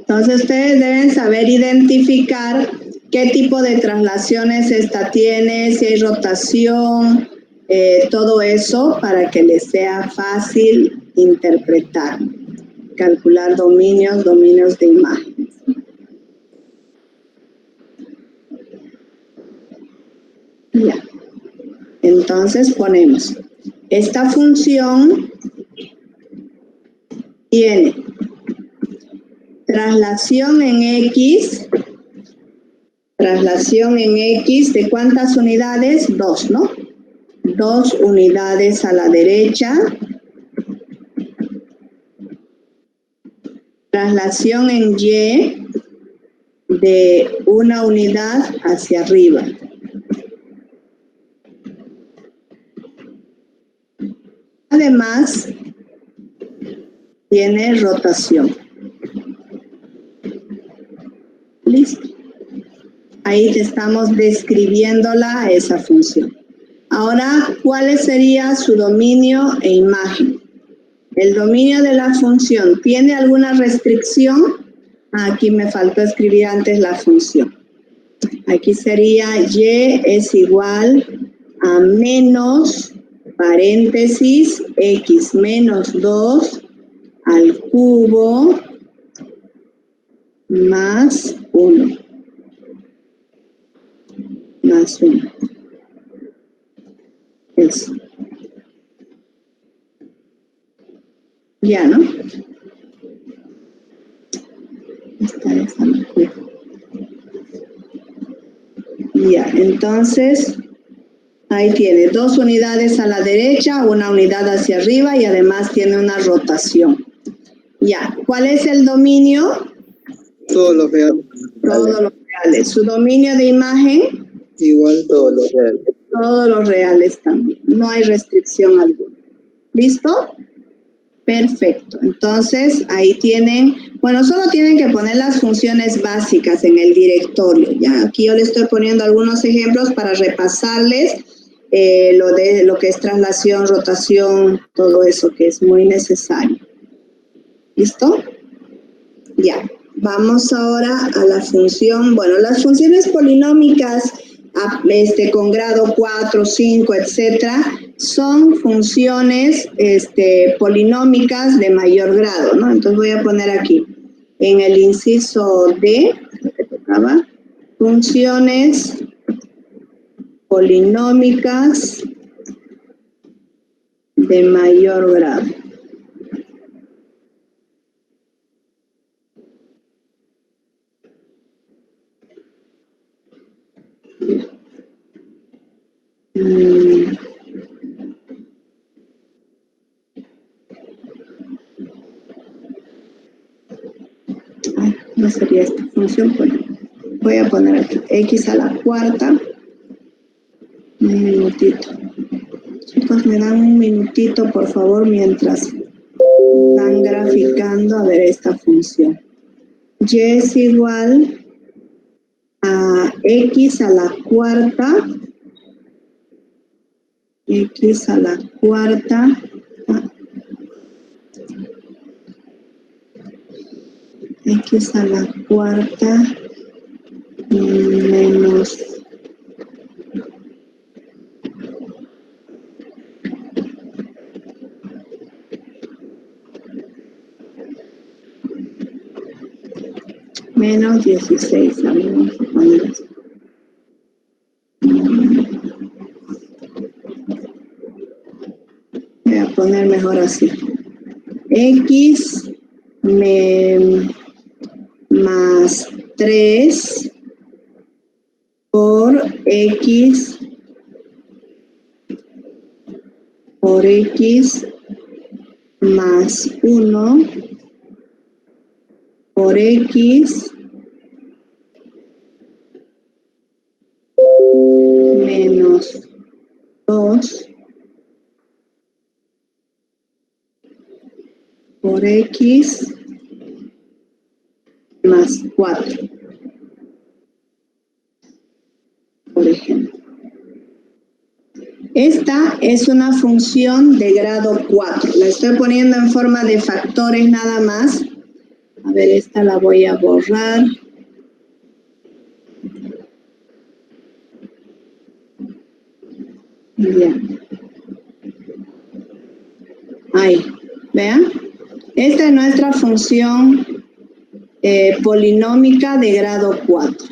S1: Entonces ustedes deben saber identificar qué tipo de traslaciones esta tiene, si hay rotación, todo eso para que les sea fácil interpretar, calcular dominios de imágenes. Ya. Entonces ponemos, esta función tiene traslación en X de cuántas unidades, 2, ¿no? 2 unidades a la derecha. Traslación en Y de 1 unidad hacia arriba. Además, tiene rotación. Listo. Ahí te estamos describiéndola esa función. Ahora, ¿cuál sería su dominio e imagen? El dominio de la función, ¿tiene alguna restricción? Aquí me faltó escribir antes la función. Aquí sería y es igual a menos, paréntesis, x menos 2 al cubo más 1. Más 1. Eso. Ya, ¿no? Esa no fue. Ya, entonces, ahí tiene 2 unidades a la derecha, 1 unidad hacia arriba y además tiene una rotación. Ya, ¿cuál es el dominio?
S12: Todos los reales.
S1: Todos los reales. ¿Su dominio de imagen?
S12: Igual todos los reales.
S1: Todos los reales también. No hay restricción alguna. ¿Listo? Perfecto. Entonces, ahí tienen, bueno, solo tienen que poner las funciones básicas en el directorio. Ya, aquí yo les estoy poniendo algunos ejemplos para repasarles lo que es traslación, rotación, todo eso que es muy necesario. ¿Listo? Ya. Vamos ahora a la función, bueno, las funciones polinómicas con grado 4, 5, etcétera, son funciones polinómicas de mayor grado, ¿no? Entonces voy a poner aquí, en el inciso D, lo que tocaba, funciones polinómicas de mayor grado. No sería esta función, pues voy a poner aquí x a la cuarta. Un minutito. Chicos, me dan un minutito, por favor, mientras están graficando a ver esta función. Y es igual a x a la cuarta. X a la cuarta. X a la cuarta menos menos 16. Vamos a poner esto. Voy a poner mejor así. X más 3 por X más 1 por X menos 2 por X más 4, por ejemplo. Esta es una función de grado 4. La estoy poniendo en forma de factores nada más. A ver, esta la voy a borrar. Bien. Ahí, vean. Esta es nuestra función polinómica de grado 4.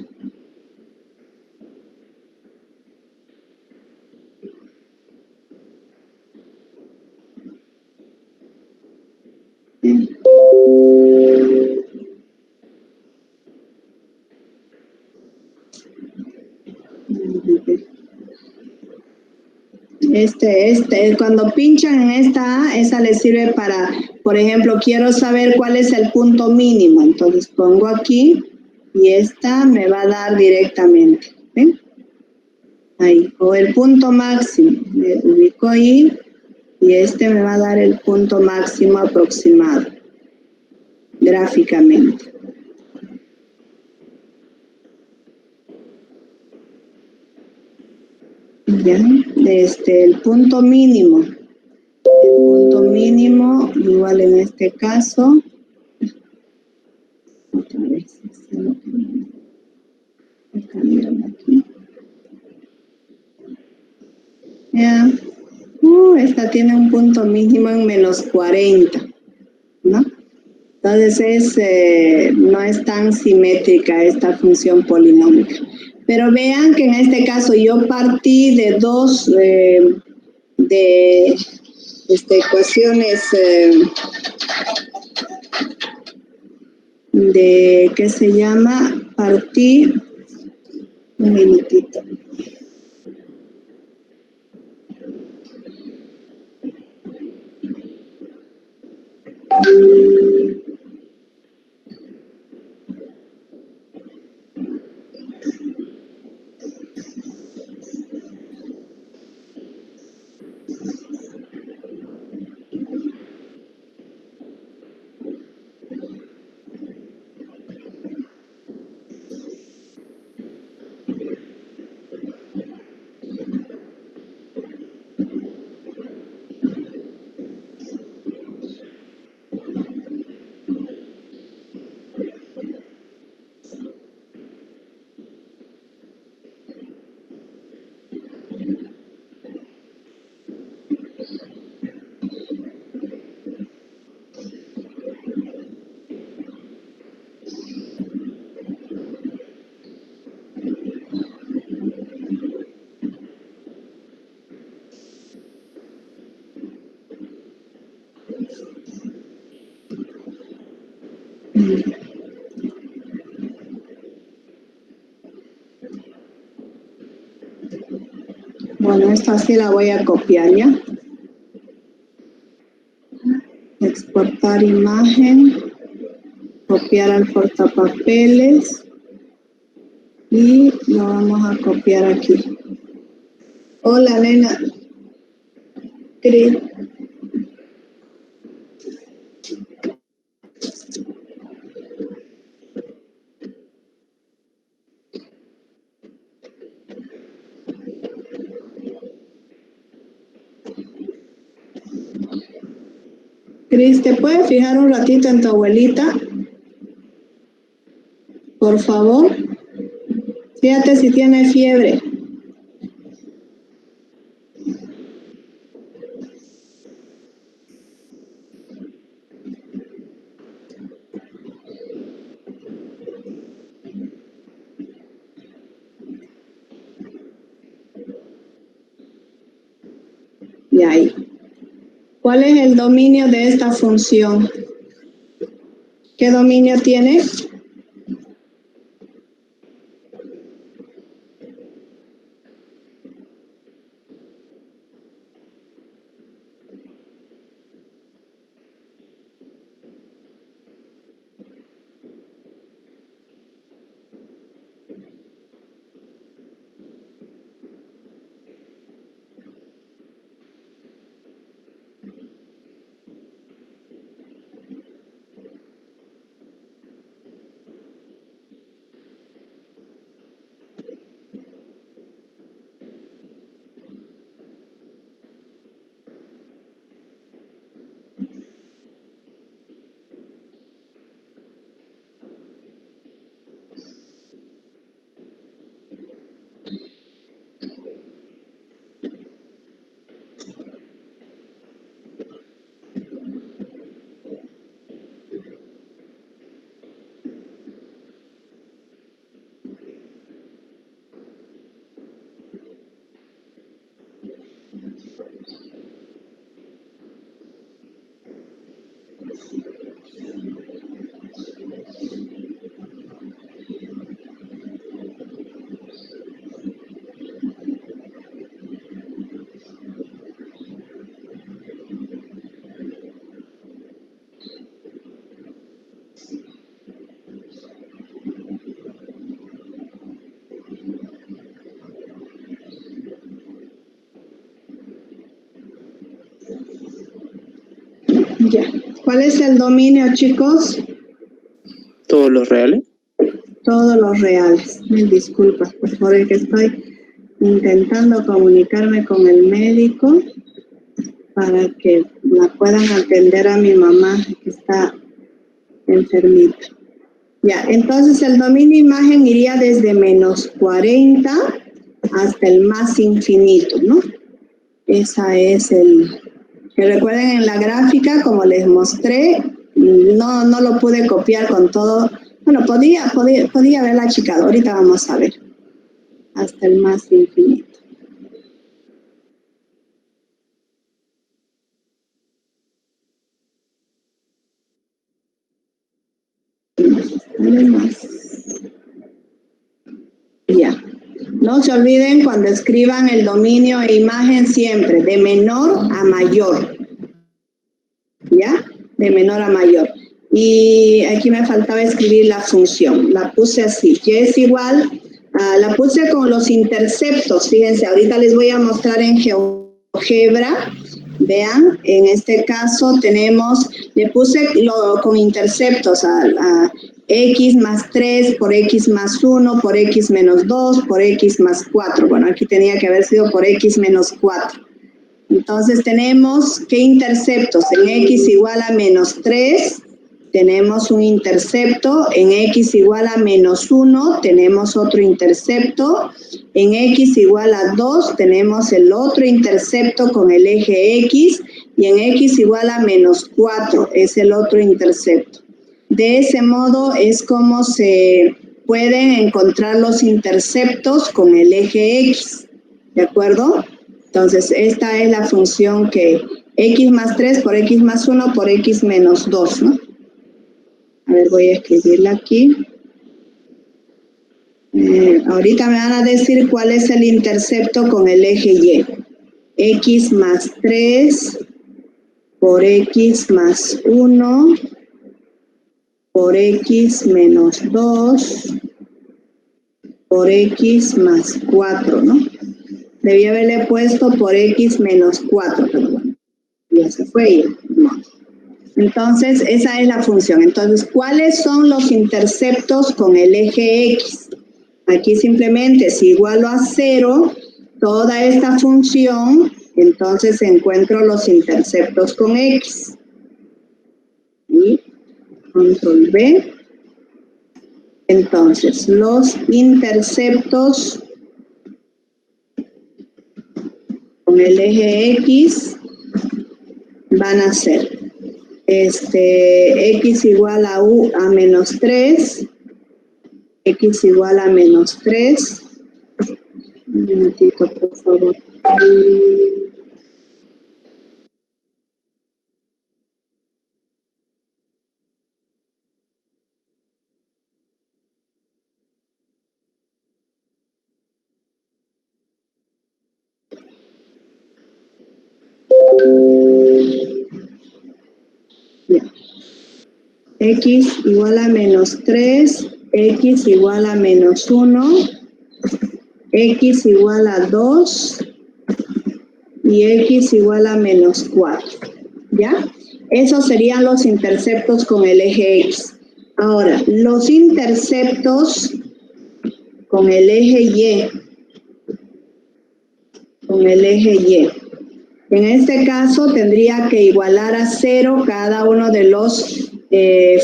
S1: Cuando pinchan en esta A, esa les sirve para, por ejemplo, quiero saber cuál es el punto mínimo. Entonces pongo aquí y esta me va a dar directamente. ¿Ven? Ahí. O el punto máximo. Me ubico ahí y este me va a dar el punto máximo aproximado gráficamente. Ya, el punto mínimo. El punto mínimo, igual en este caso. Otra vez, voy a cambiarlo aquí. Ya. Esta tiene un punto mínimo en menos 40, ¿no? Entonces no es tan simétrica esta función polinómica. Pero vean que en este caso yo partí de dos ecuaciones ¿qué se llama? Partí, un minutito. Bueno, esta sí la voy a copiar ya. Exportar imagen, copiar al portapapeles y lo vamos a copiar aquí. Hola, nena. Cris. Cris, ¿te puedes fijar un ratito en tu abuelita? Por favor. Fíjate si tiene fiebre. Y ahí. ¿Cuál es el dominio de esta función? ¿Qué dominio tiene? Ya. ¿Cuál es el dominio, chicos?
S4: Todos los reales.
S1: Todos los reales. Mil disculpas, por favor, que estoy intentando comunicarme con el médico para que la puedan atender a mi mamá que está enfermita. Ya, entonces el dominio imagen iría desde menos 40 hasta el más infinito, ¿no? Esa es que recuerden en la gráfica, como les mostré, no lo pude copiar con todo. Bueno, podía haberla achicado, ahorita vamos a ver. Hasta el más infinito. Ya. No se olviden cuando escriban el dominio e imagen siempre, de menor a mayor. ¿Ya? De menor a mayor. Y aquí me faltaba escribir la función. La puse así, que es igual, la puse con los interceptos. Fíjense, ahorita les voy a mostrar en GeoGebra. Vean, en este caso tenemos, le puse con interceptos a x más 3 por x más 1 por x menos 2 por x más 4. Bueno, aquí tenía que haber sido por x menos 4. Entonces tenemos, ¿qué interceptos? En x igual a menos 3 tenemos un intercepto, en x igual a menos 1 tenemos otro intercepto, en x igual a 2 tenemos el otro intercepto con el eje x y en x igual a menos 4 es el otro intercepto. De ese modo es como se pueden encontrar los interceptos con el eje x, ¿de acuerdo? Entonces esta es la función que x más 3 por x más 1 por x menos 2, ¿no? A ver, voy a escribirla aquí. Ahorita me van a decir cuál es el intercepto con el eje y. X más 3 por x más 1 por x menos 2 por x más 4, ¿no? Debí haberle puesto por x menos 4, pero bueno, ya se fue. No. Entonces, esa es la función. Entonces, ¿cuáles son los interceptos con el eje x? Aquí simplemente, si igualo a 0, toda esta función, entonces encuentro los interceptos con x. Y control B. Entonces, los interceptos con el eje x van a ser x igual a menos 3, x igual a menos 3. Un minutito, por favor. X igual a menos 3, x igual a menos 1, x igual a 2 y x igual a menos 4. ¿Ya? Esos serían los interceptos con el eje x. Ahora, los interceptos con el eje y. Con el eje y. En este caso tendría que igualar a 0 cada uno de los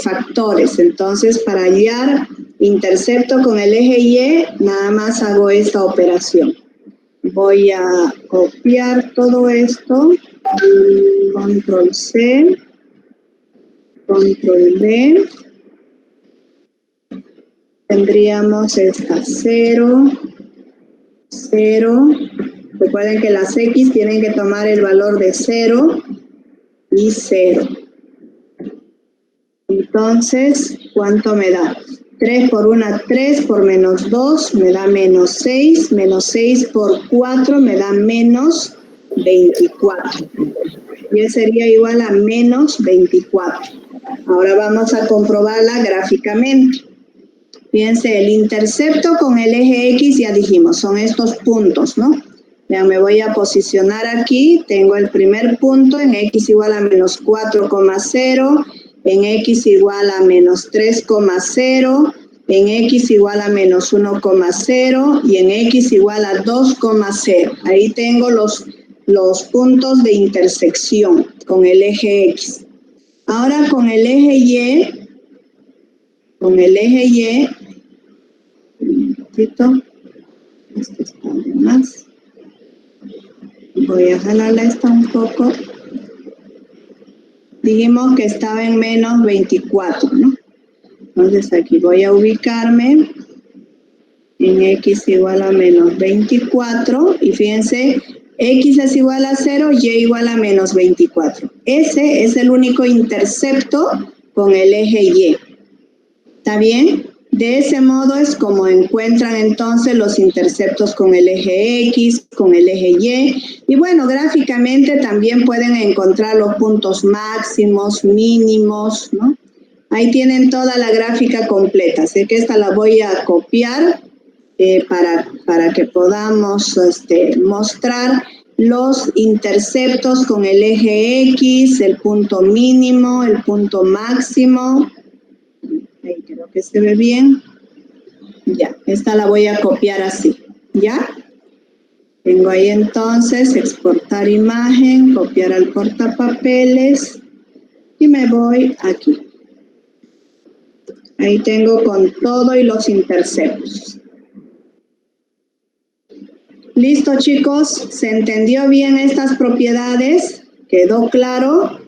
S1: factores. Entonces, para hallar intercepto con el eje y, nada más hago esta operación. Voy a copiar todo esto. Control C. Control V. Tendríamos esta 0, 0. Recuerden que las X tienen que tomar el valor de 0 y 0. Entonces, ¿cuánto me da? 3 por 1, 3 por menos 2 me da menos 6. Menos 6 por 4 me da menos 24. Y sería igual a menos 24. Ahora vamos a comprobarla gráficamente. Fíjense, el intercepto con el eje X ya dijimos, son estos puntos, ¿no? Ya me voy a posicionar aquí. Tengo el primer punto en X igual a menos 4,0, en X igual a menos 3,0, en x igual a menos 1,0 y en x igual a 2,0. Ahí tengo los puntos de intersección con el eje X. Ahora con el eje Y, un momentito, esto está de más. Voy a jalarla esta un poco. Dijimos que estaba en menos 24, ¿no? Entonces aquí voy a ubicarme en x igual a menos 24 y fíjense, x es igual a 0, y igual a menos 24. Ese es el único intercepto con el eje Y. ¿Está bien? De ese modo es como encuentran entonces los interceptos con el eje X, con el eje Y. Y bueno, gráficamente también pueden encontrar los puntos máximos, mínimos, ¿no? Ahí tienen toda la gráfica completa. Así que esta la voy a copiar para que podamos mostrar los interceptos con el eje X, el punto mínimo, el punto máximo. Ahí creo que se ve bien. Ya, esta la voy a copiar así. ¿Ya? Tengo ahí entonces exportar imagen, copiar al portapapeles y me voy aquí. Ahí tengo con todo y los interceptos. ¿Listo, chicos? ¿Se entendió bien estas propiedades? ¿Quedó claro?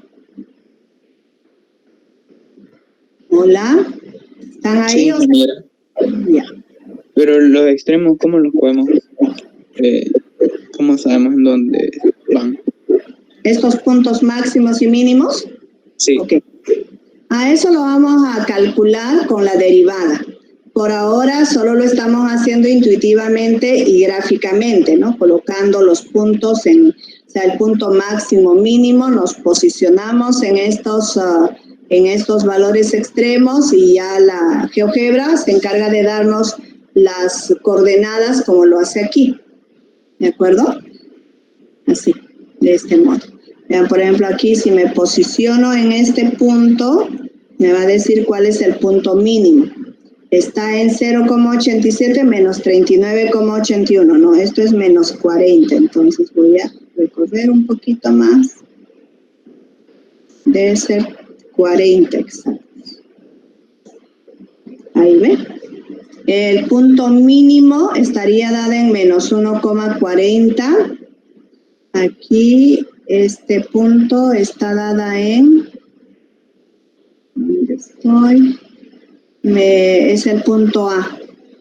S1: Hola. ¿Están ahí?
S8: Sí, mira.
S1: Ya.
S8: Pero los extremos, ¿cómo los podemos? ¿Cómo sabemos en dónde van?
S1: ¿Estos puntos máximos y mínimos?
S8: Sí.
S1: Ok. A eso lo vamos a calcular con la derivada. Por ahora solo lo estamos haciendo intuitivamente y gráficamente, ¿no? Colocando los puntos o sea, el punto máximo mínimo, nos posicionamos en estos valores extremos y ya la GeoGebra se encarga de darnos las coordenadas como lo hace aquí. ¿De acuerdo? Así, de este modo. Vean, por ejemplo, aquí si me posiciono en este punto, me va a decir cuál es el punto mínimo. Está en 0,87 menos 39,81. No, esto es menos 40. Entonces voy a recorrer un poquito más. Debe ser 40 exactos. Ahí ve. El punto mínimo estaría dado en menos 1,40. Aquí este punto está dada en... ¿Dónde estoy? Es el punto A.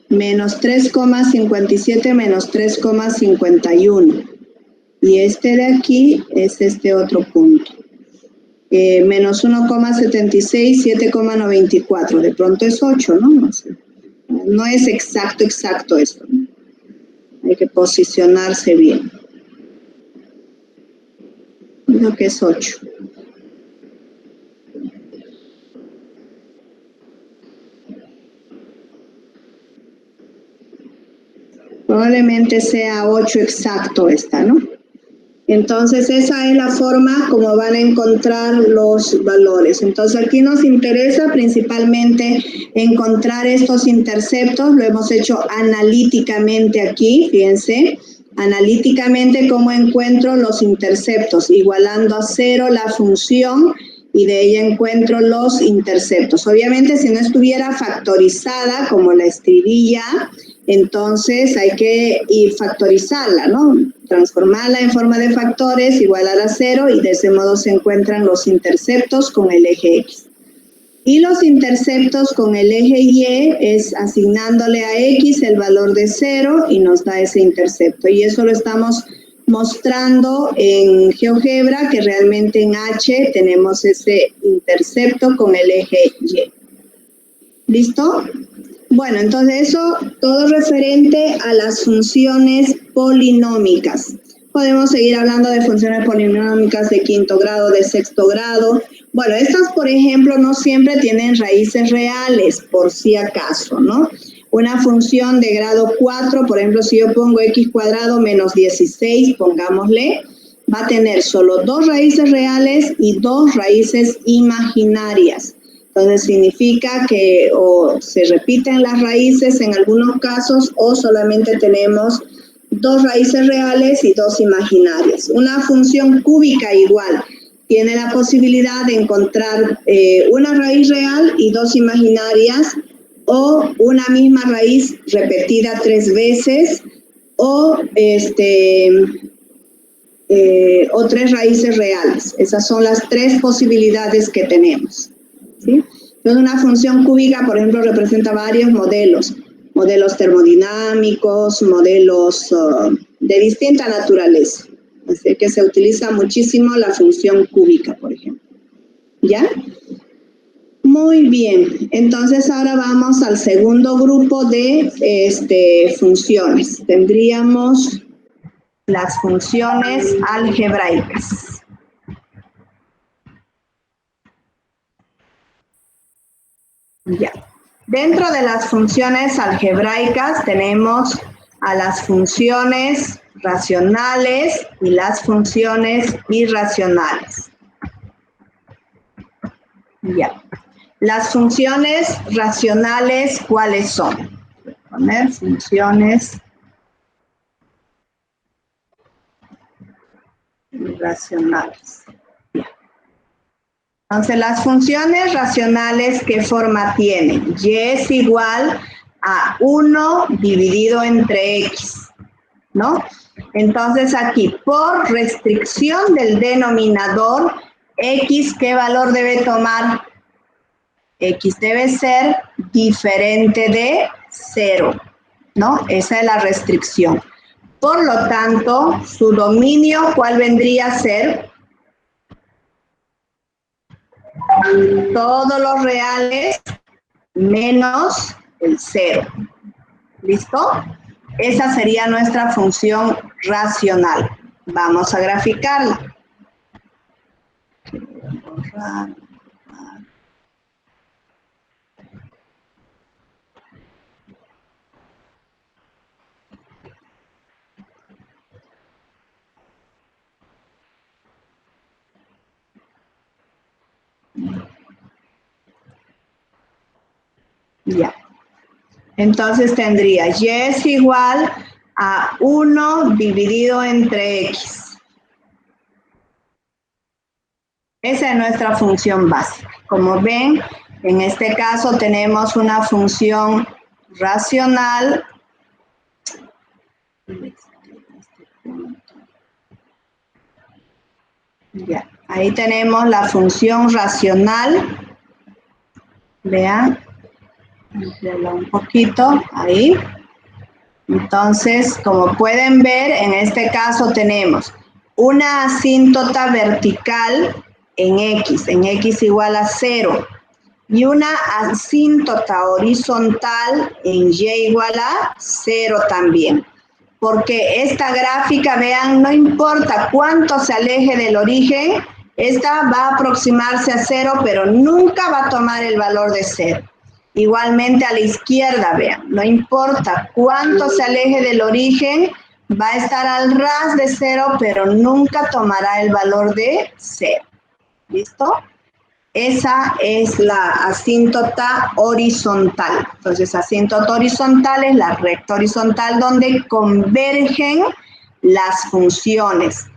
S1: Menos 3,57 menos 3,51. Y este de aquí es este otro punto. Menos 1,76, 7,94. De pronto es 8, ¿no? No sé. No es exacto esto, ¿no? Hay que posicionarse bien. Creo que es 8. Probablemente sea 8 exacto esta, ¿no? Entonces esa es la forma como van a encontrar los valores. Entonces aquí nos interesa principalmente encontrar estos interceptos. Lo hemos hecho analíticamente aquí, fíjense. Analíticamente, ¿cómo encuentro los interceptos? Igualando a 0 la función y de ella encuentro los interceptos. Obviamente, si no estuviera factorizada como la escribilla, entonces hay que factorizarla, ¿no? Transformarla en forma de factores, igualar a 0 y de ese modo se encuentran los interceptos con el eje X. Y los interceptos con el eje Y es asignándole a X el valor de 0 y nos da ese intercepto. Y eso lo estamos mostrando en GeoGebra, que realmente en H tenemos ese intercepto con el eje Y. ¿Listo? Bueno, entonces eso todo referente a las funciones polinómicas. Podemos seguir hablando de funciones polinómicas de quinto grado, de sexto grado. Bueno, estas, por ejemplo, no siempre tienen raíces reales, por si acaso, ¿no? Una función de grado 4, por ejemplo, si yo pongo x cuadrado menos 16, pongámosle, va a tener solo 2 raíces reales y 2 raíces imaginarias. Entonces significa que o se repiten las raíces en algunos casos o solamente tenemos 2 raíces reales y 2 imaginarias. Una función cúbica igual tiene la posibilidad de encontrar una raíz real y 2 imaginarias, o una misma raíz repetida 3 veces, o 3 raíces reales. Esas son las 3 posibilidades que tenemos, ¿sí? Entonces, una función cúbica, por ejemplo, representa varios modelos termodinámicos, modelos de distinta naturaleza. Así que se utiliza muchísimo la función cúbica, por ejemplo. ¿Ya? Muy bien. Entonces, ahora vamos al segundo grupo de funciones. Tendríamos las funciones algebraicas. Ya. Dentro de las funciones algebraicas tenemos a las funciones racionales y las funciones irracionales. Ya. Las funciones racionales, ¿cuáles son? Voy a poner funciones racionales. Ya. Entonces, las funciones racionales, ¿qué forma tienen? Y es igual a 1 dividido entre x, ¿no? Entonces, aquí, por restricción del denominador, x, ¿qué valor debe tomar? X debe ser diferente de 0, ¿no? Esa es la restricción. Por lo tanto, su dominio, ¿cuál vendría a ser? Todos los reales menos el 0. ¿Listo? Esa sería nuestra función racional. Vamos a graficarla. Ya. Entonces tendría y es igual a 1 dividido entre x. Esa es nuestra función básica. Como ven, en este caso tenemos una función racional. Ya, ahí tenemos la función racional. Vean, ampliarla un poquito, ahí. Entonces, como pueden ver, en este caso tenemos una asíntota vertical en x igual a 0, y una asíntota horizontal en y igual a 0 también. Porque esta gráfica, vean, no importa cuánto se aleje del origen, esta va a aproximarse a 0, pero nunca va a tomar el valor de 0. Igualmente a la izquierda, vean, no importa cuánto se aleje del origen, va a estar al ras de 0, pero nunca tomará el valor de 0. ¿Listo? Esa es la asíntota horizontal. Entonces, asíntota horizontal es la recta horizontal donde convergen las funciones.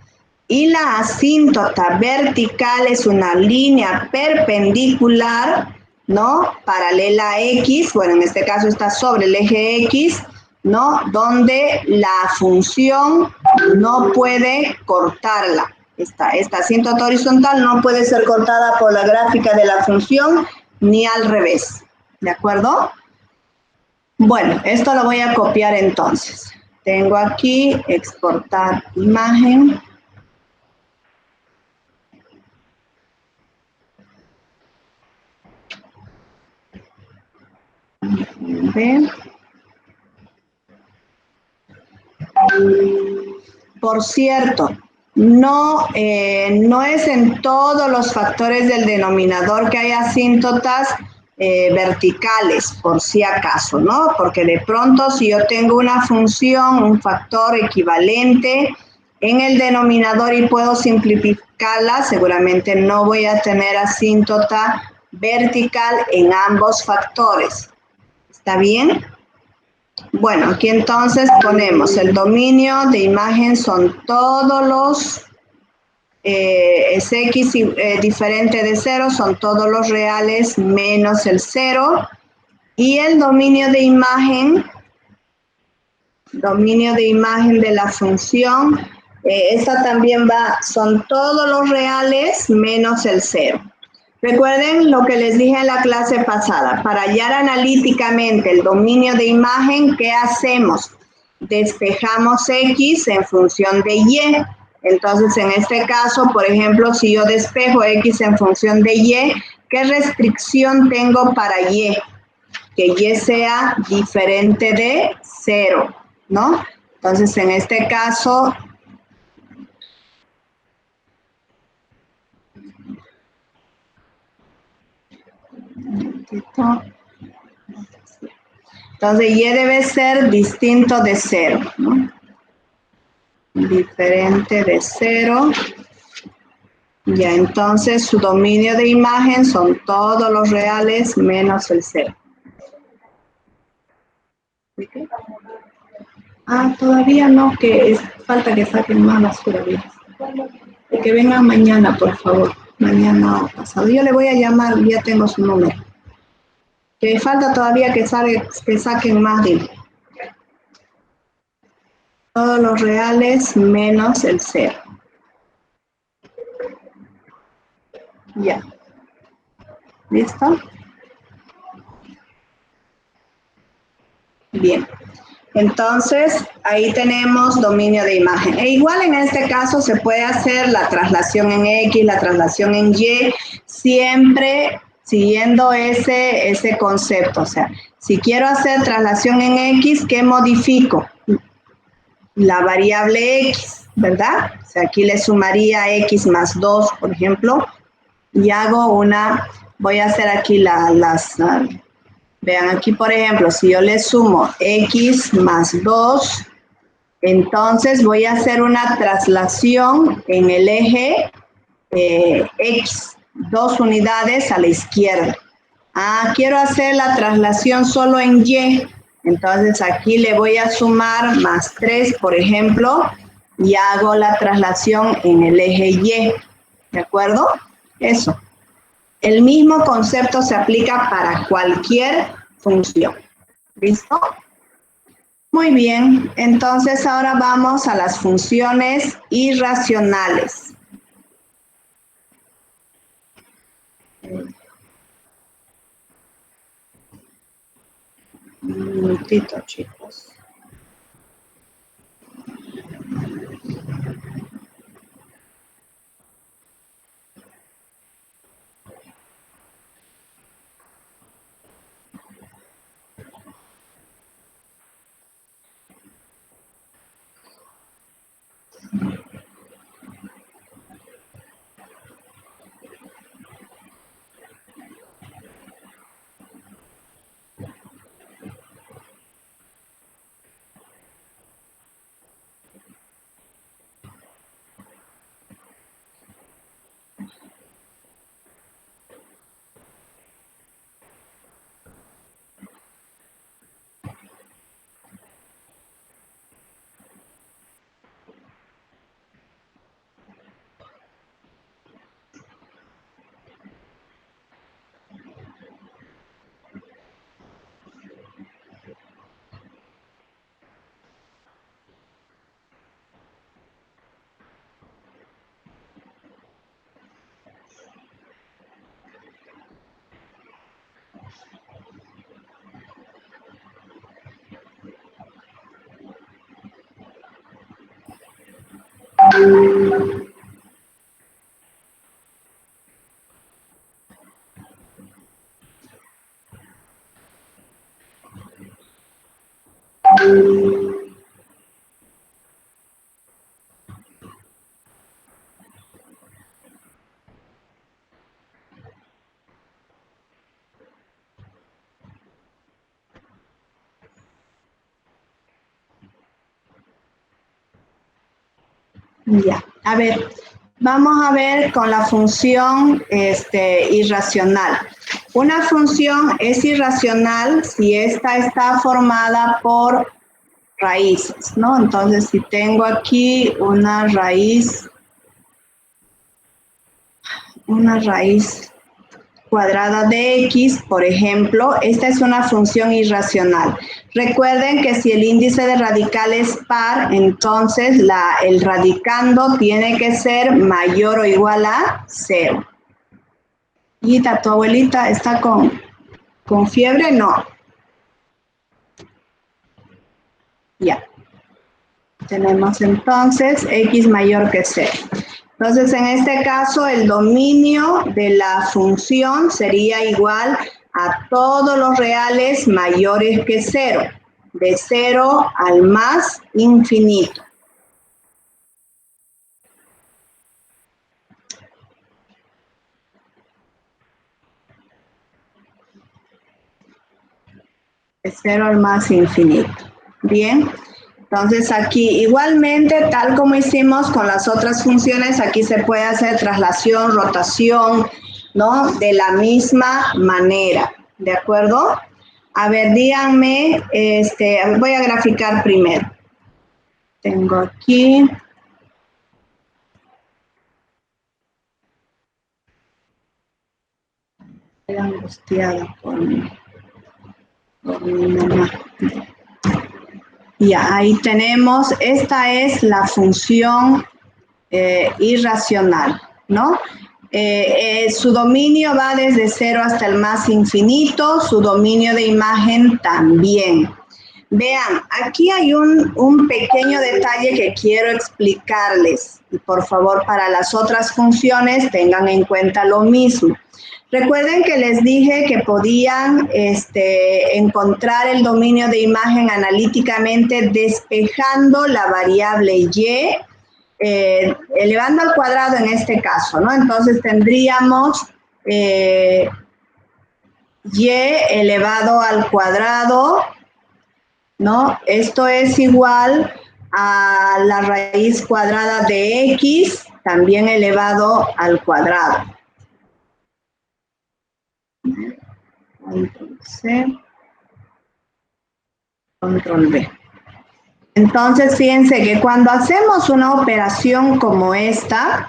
S1: Y la asíntota vertical es una línea perpendicular, ¿no? Paralela a x, bueno, en este caso está sobre el eje x, ¿no? Donde la función no puede cortarla. Esta asíntota horizontal no puede ser cortada por la gráfica de la función ni al revés. ¿De acuerdo? Bueno, esto lo voy a copiar entonces. Tengo aquí exportar imagen. Bien. Por cierto, no es en todos los factores del denominador que hay asíntotas verticales, por si acaso, ¿no? Porque de pronto si yo tengo una función, un factor equivalente en el denominador y puedo simplificarla, seguramente no voy a tener asíntota vertical en ambos factores. ¿Está bien? Bueno, aquí entonces ponemos el dominio de imagen son todos los, es x diferente de 0, son todos los reales menos el 0. Y el dominio de imagen de la función, esta también son todos los reales menos el 0. Recuerden lo que les dije en la clase pasada. Para hallar analíticamente el dominio de imagen, ¿qué hacemos? Despejamos x en función de y. Entonces, en este caso, por ejemplo, si yo despejo x en función de y, ¿qué restricción tengo para y? Que y sea diferente de 0, ¿no? Entonces, en este caso, entonces y debe ser distinto de 0, ¿no? Diferente de 0. Ya, entonces su dominio de imagen son todos los reales menos el 0. ¿Okay? Todavía no, que falta que saquen más basura. Que vengan mañana, por favor. Mañana o pasado. Yo le voy a llamar, ya tengo su número. Que falta todavía que saquen más de todos los reales menos el 0. Ya. ¿Listo? Bien. Entonces, ahí tenemos dominio de imagen. E igual en este caso se puede hacer la traslación en X, la traslación en Y, siempre siguiendo ese concepto. O sea, si quiero hacer traslación en X, ¿qué modifico? La variable X, ¿verdad? O sea, aquí le sumaría X más 2, por ejemplo, y hago voy a hacer aquí vean aquí, por ejemplo, si yo le sumo X más 2, entonces voy a hacer una traslación en el eje X, 2 unidades a la izquierda. Quiero hacer la traslación solo en Y, entonces aquí le voy a sumar más 3, por ejemplo, y hago la traslación en el eje Y, ¿de acuerdo? Eso. El mismo concepto se aplica para cualquier función. ¿Listo? Muy bien. Entonces ahora vamos a las funciones irracionales. Un minutito, chicos. Ya, a ver, vamos a ver con la función irracional. Una función es irracional si ésta está formada por raíces, ¿no? Entonces, si tengo aquí una raíz cuadrada de x, por ejemplo, esta es una función irracional. Recuerden que si el índice de radical es par, entonces el radicando tiene que ser mayor o igual a 0. Hijita, ¿tu abuelita está con fiebre? No. Ya. Tenemos entonces x mayor que 0. Entonces, en este caso, el dominio de la función sería igual a todos los reales mayores que 0, de 0 al más infinito. De 0 al más infinito. Bien. Entonces aquí igualmente, tal como hicimos con las otras funciones, aquí se puede hacer traslación, rotación, ¿no? De la misma manera, ¿de acuerdo? A ver, díganme, voy a graficar primero. Tengo aquí. Estoy angustiada por mi mamá. Ya, ahí tenemos, esta es la función irracional, ¿no? Su dominio va desde 0 hasta el más infinito, su dominio de imagen también. Vean, aquí hay un pequeño detalle que quiero explicarles. Y por favor, para las otras funciones tengan en cuenta lo mismo. Recuerden que les dije que podían encontrar el dominio de imagen analíticamente despejando la variable y, elevando al cuadrado en este caso, ¿no? Entonces tendríamos y elevado al cuadrado, ¿no? Esto es igual a la raíz cuadrada de x, también elevado al cuadrado. Control C, Control V. Entonces, fíjense que cuando hacemos una operación como esta,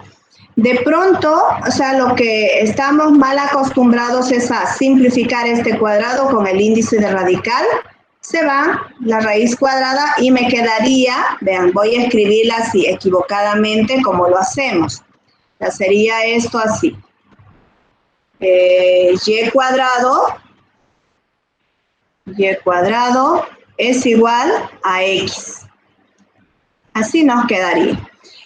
S1: de pronto, o sea, lo que estamos mal acostumbrados es a simplificar este cuadrado con el índice de radical. Se va la raíz cuadrada y me quedaría, vean, voy a escribirla así, equivocadamente, como lo hacemos. O sea, sería esto así. Y cuadrado es igual a x. Así nos quedaría.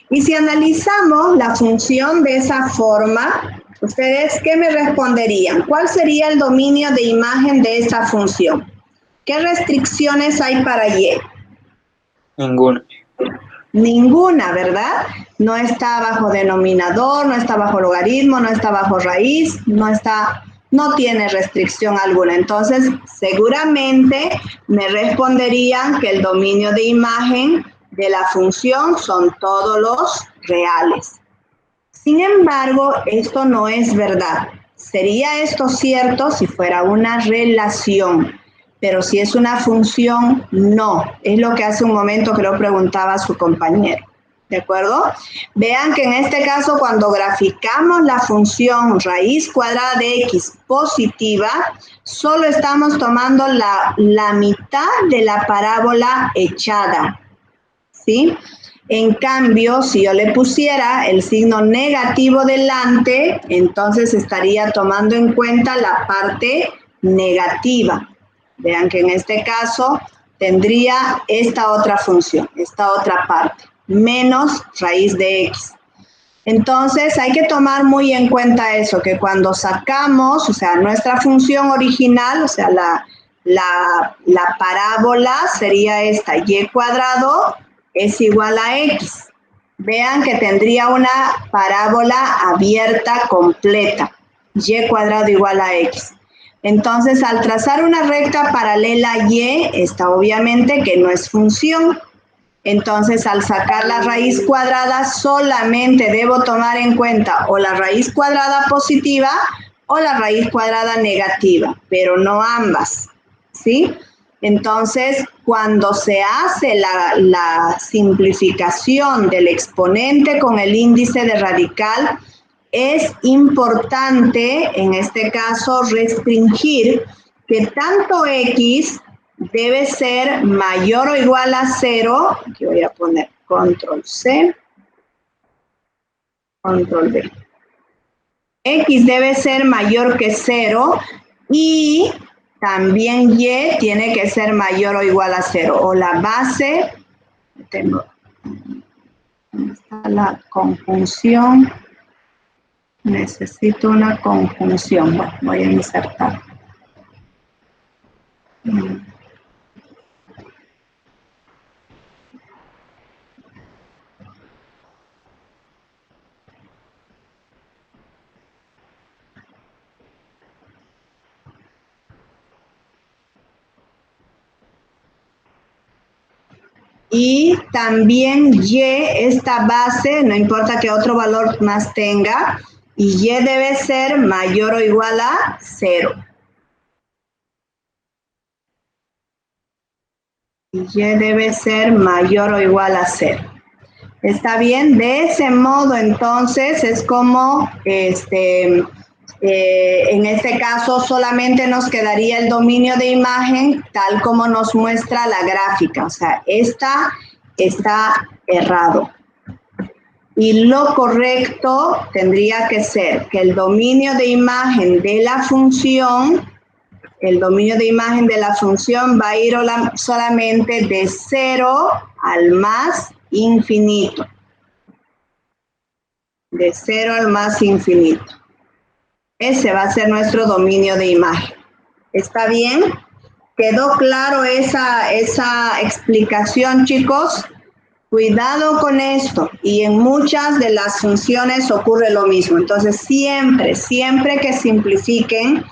S1: Y si analizamos la función de esa forma, ¿ustedes qué me responderían? ¿Cuál sería el dominio de imagen de esta función? ¿Qué restricciones hay para y?
S2: Ninguna.
S1: Ninguna, ¿verdad? No está bajo denominador, no está bajo logaritmo, no está bajo raíz, no tiene restricción alguna. Entonces, seguramente me responderían que el dominio de imagen de la función son todos los reales. Sin embargo, esto no es verdad. Sería esto cierto si fuera una relación. Pero si es una función, no. Es lo que hace un momento creo preguntaba su compañero. ¿De acuerdo? Vean que en este caso, cuando graficamos la función raíz cuadrada de x positiva, solo estamos tomando la mitad de la parábola echada. ¿Sí? En cambio, si yo le pusiera el signo negativo delante, entonces estaría tomando en cuenta la parte negativa. Vean que en este caso tendría esta otra función, esta otra parte, menos raíz de x. Entonces hay que tomar muy en cuenta eso, que cuando sacamos, o sea, nuestra función original, o sea, la parábola sería esta, y cuadrado es igual a x. Vean que tendría una parábola abierta completa, y cuadrado igual a x. Entonces, al trazar una recta paralela a y, está obviamente que no es función. Entonces, al sacar la raíz cuadrada, solamente debo tomar en cuenta o la raíz cuadrada positiva o la raíz cuadrada negativa, pero no ambas, ¿sí? Entonces, cuando se hace la simplificación del exponente con el índice de radical, es importante, en este caso, restringir que tanto x debe ser mayor o igual a 0, aquí voy a poner control C, control V. X debe ser mayor que 0 y también Y tiene que ser mayor o igual a 0. O la base, ¿dónde está la conjunción? Necesito una conjunción. Bueno, voy a insertar. Y también Y, esta base, no importa que otro valor más tenga, y Y debe ser mayor o igual a 0. Y Y debe ser mayor o igual a 0. ¿Está bien? De ese modo, entonces, es como, en este caso, solamente nos quedaría el dominio de imagen tal como nos muestra la gráfica. O sea, esta está errado. Y lo correcto tendría que ser que el dominio de imagen de la función, va a ir solamente de 0 al más infinito. De 0 al más infinito. Ese va a ser nuestro dominio de imagen. ¿Está bien? ¿Quedó claro esa explicación, chicos? Cuidado con esto. Y en muchas de las funciones ocurre lo mismo. Entonces, siempre que simplifiquen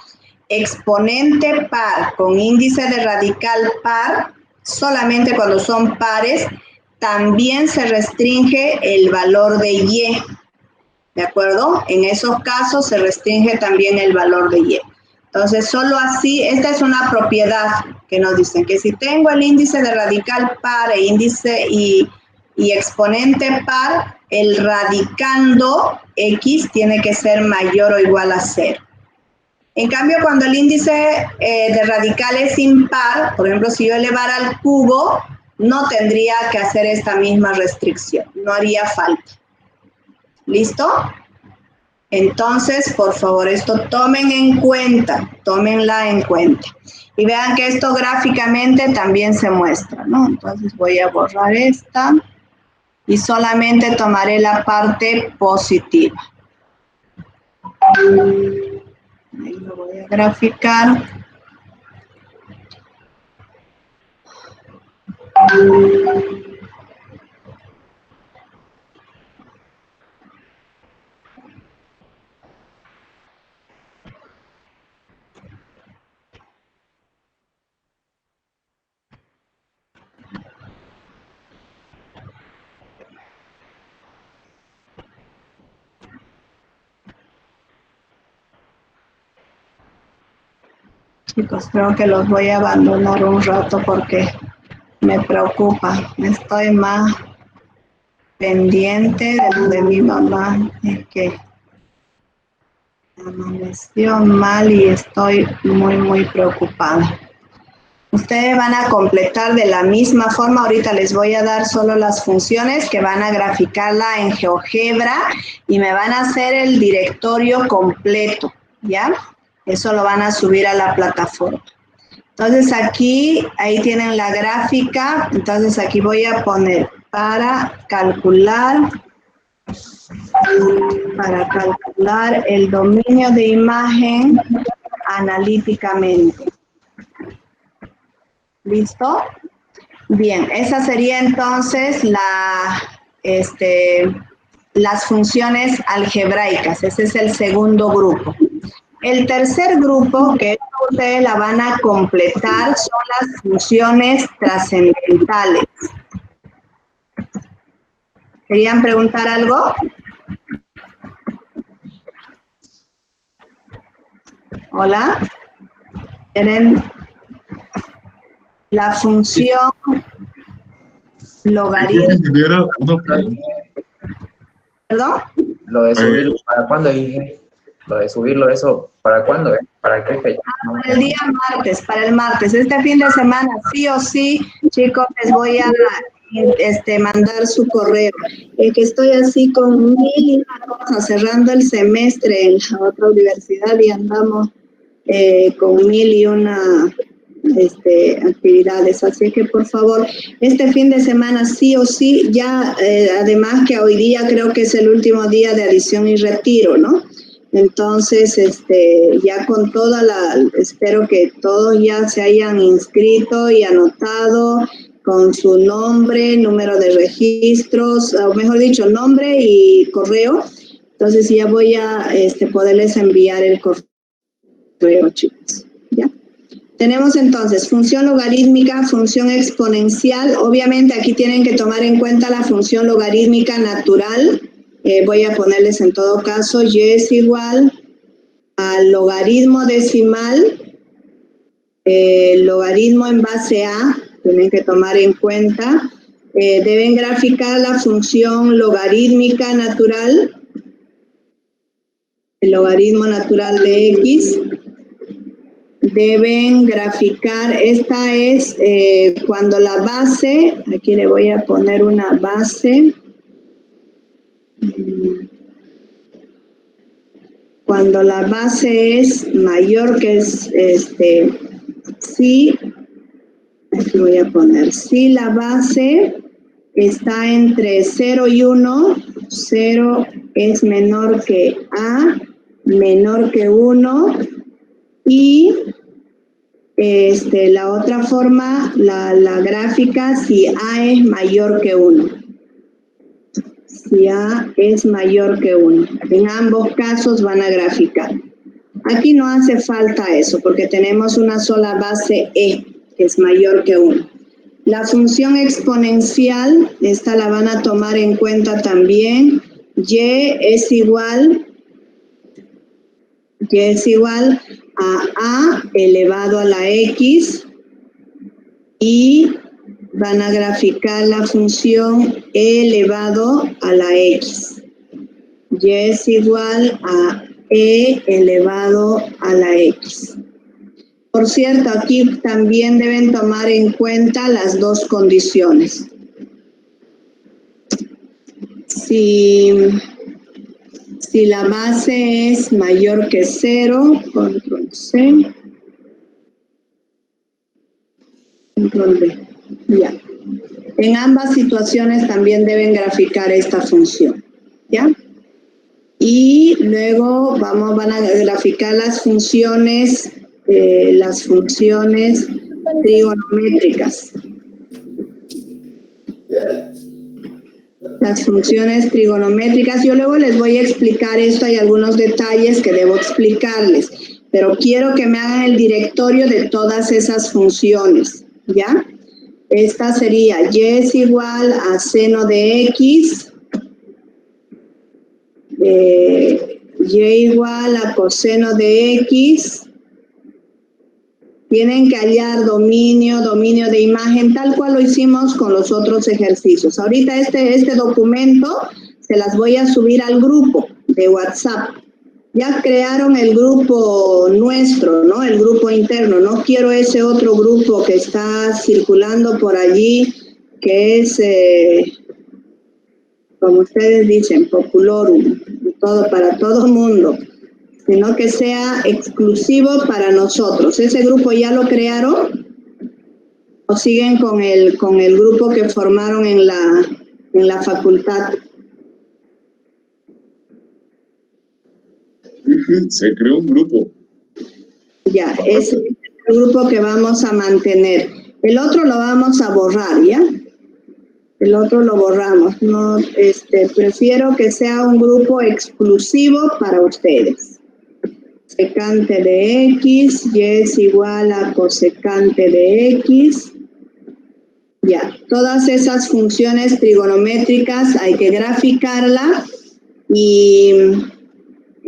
S1: exponente par con índice de radical par, solamente cuando son pares, también se restringe el valor de Y. ¿De acuerdo? En esos casos se restringe también el valor de Y. Entonces, solo así, esta es una propiedad que nos dicen que si tengo el índice de radical par e índice y exponente par, el radicando X tiene que ser mayor o igual a 0. En cambio, cuando el índice de radical es impar, por ejemplo, si yo elevara al cubo, no tendría que hacer esta misma restricción, no haría falta. ¿Listo? Entonces, por favor, esto tómenla en cuenta. Y vean que esto gráficamente también se muestra, ¿no? Entonces voy a borrar esta y solamente tomaré la parte positiva. Ahí lo voy a graficar. Chicos, creo que los voy a abandonar un rato porque me preocupa. Estoy más pendiente de lo de mi mamá. Es que amaneció mal y estoy muy preocupada. Ustedes van a completar de la misma forma. Ahorita les voy a dar solo las funciones que van a graficarla en GeoGebra y me van a hacer el directorio completo, ¿ya? Eso lo van a subir a la plataforma. Entonces aquí, ahí tienen la gráfica. Entonces aquí voy a poner para calcular el dominio de imagen analíticamente. ¿Listo? Bien, esa sería entonces las funciones algebraicas. Ese es el segundo grupo. El tercer grupo, que ustedes la van a completar, son las funciones trascendentales. ¿Querían preguntar algo? Hola. Tienen la función logarítmica. ¿Perdón?
S10: Lo de subirlo, ¿para cuándo, Inge? Lo de subirlo, ¿eso para cuándo? ¿Para qué fecha?
S1: Para el día martes, para el martes. Este fin de semana, sí o sí, chicos, les voy a mandar su correo. Que estoy así con 1000 cosas, cerrando el semestre en la otra universidad y andamos con 1001 actividades. Así que, por favor, este fin de semana, sí o sí, ya, además que hoy día creo que es el último día de adición y retiro, ¿no? Entonces, ya con espero que todos ya se hayan inscrito y anotado con su nombre, número de registros, o mejor dicho, nombre y correo. Entonces ya voy a poderles enviar el correo, chicos. ¿Ya? Tenemos entonces función logarítmica, función exponencial. Obviamente aquí tienen que tomar en cuenta la función logarítmica natural. Voy a ponerles en todo caso, y es igual al logaritmo decimal, logaritmo en base a, tienen que tomar en cuenta. Deben graficar la función logarítmica natural, el logaritmo natural de X. Deben graficar, esta es cuando la base, aquí le voy a poner una base. Cuando la base es mayor que si, aquí voy a poner, si la base está entre 0 y 1, 0 es menor que A, menor que 1, y la otra forma, la gráfica, si A es mayor que 1. Si A es mayor que 1. En ambos casos van a graficar. Aquí no hace falta eso, porque tenemos una sola base E, que es mayor que 1. La función exponencial, esta la van a tomar en cuenta también. Y es igual a A elevado a la X, y van a graficar la función E elevado a la X. Y es igual a E elevado a la X. Por cierto, aquí también deben tomar en cuenta las dos condiciones. Si la base es mayor que 0, control C, control V. Ya. En ambas situaciones también deben graficar esta función. ¿Ya? Y luego van a graficar las funciones trigonométricas. Las funciones trigonométricas, yo luego les voy a explicar esto, hay algunos detalles que debo explicarles, pero quiero que me hagan el directorio de todas esas funciones, ¿ya? Esta sería y es igual a seno de X, y igual a coseno de X. Tienen que hallar dominio de imagen, tal cual lo hicimos con los otros ejercicios. Ahorita este documento se las voy a subir al grupo de WhatsApp. Ya crearon el grupo nuestro, ¿no? El grupo interno. No quiero ese otro grupo que está circulando por allí, que es, como ustedes dicen, populorum, para todo el mundo, sino que sea exclusivo para nosotros. ¿Ese grupo ya lo crearon? ¿O siguen con el grupo que formaron en la facultad?
S13: Se creó un grupo.
S1: Ya, es el grupo que vamos a mantener. El otro lo vamos a borrar, ¿ya? El otro lo borramos. No, prefiero que sea un grupo exclusivo para ustedes. Secante de X, y es igual a cosecante de X. Ya, todas esas funciones trigonométricas hay que graficarlas y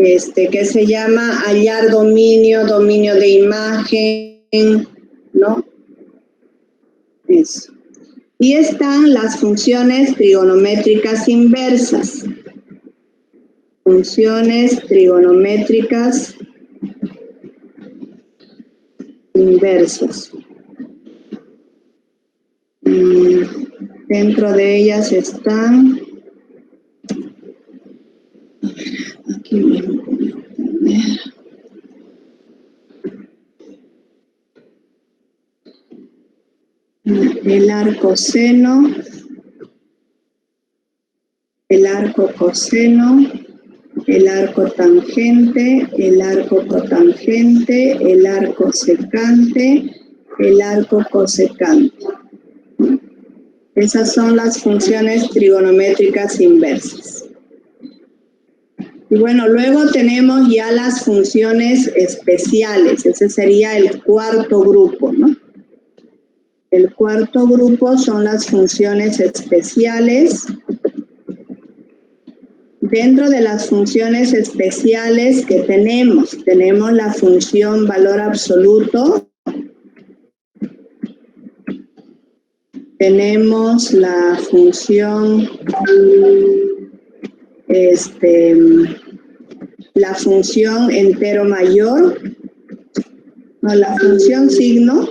S1: que se llama hallar dominio, dominio de imagen, ¿no? Eso. Y están las funciones trigonométricas inversas. Funciones trigonométricas inversas. Dentro de ellas están, aquí mismo voy a poner, el arcoseno, el arco coseno, el arco tangente, el arco cotangente, el arco secante, el arco cosecante. Esas son las funciones trigonométricas inversas. Y bueno, luego tenemos ya las funciones especiales. Ese sería el cuarto grupo, ¿no? El cuarto grupo son las funciones especiales. Dentro de las funciones especiales que tenemos la función valor absoluto, tenemos la función, la función entero mayor, no, la función signo,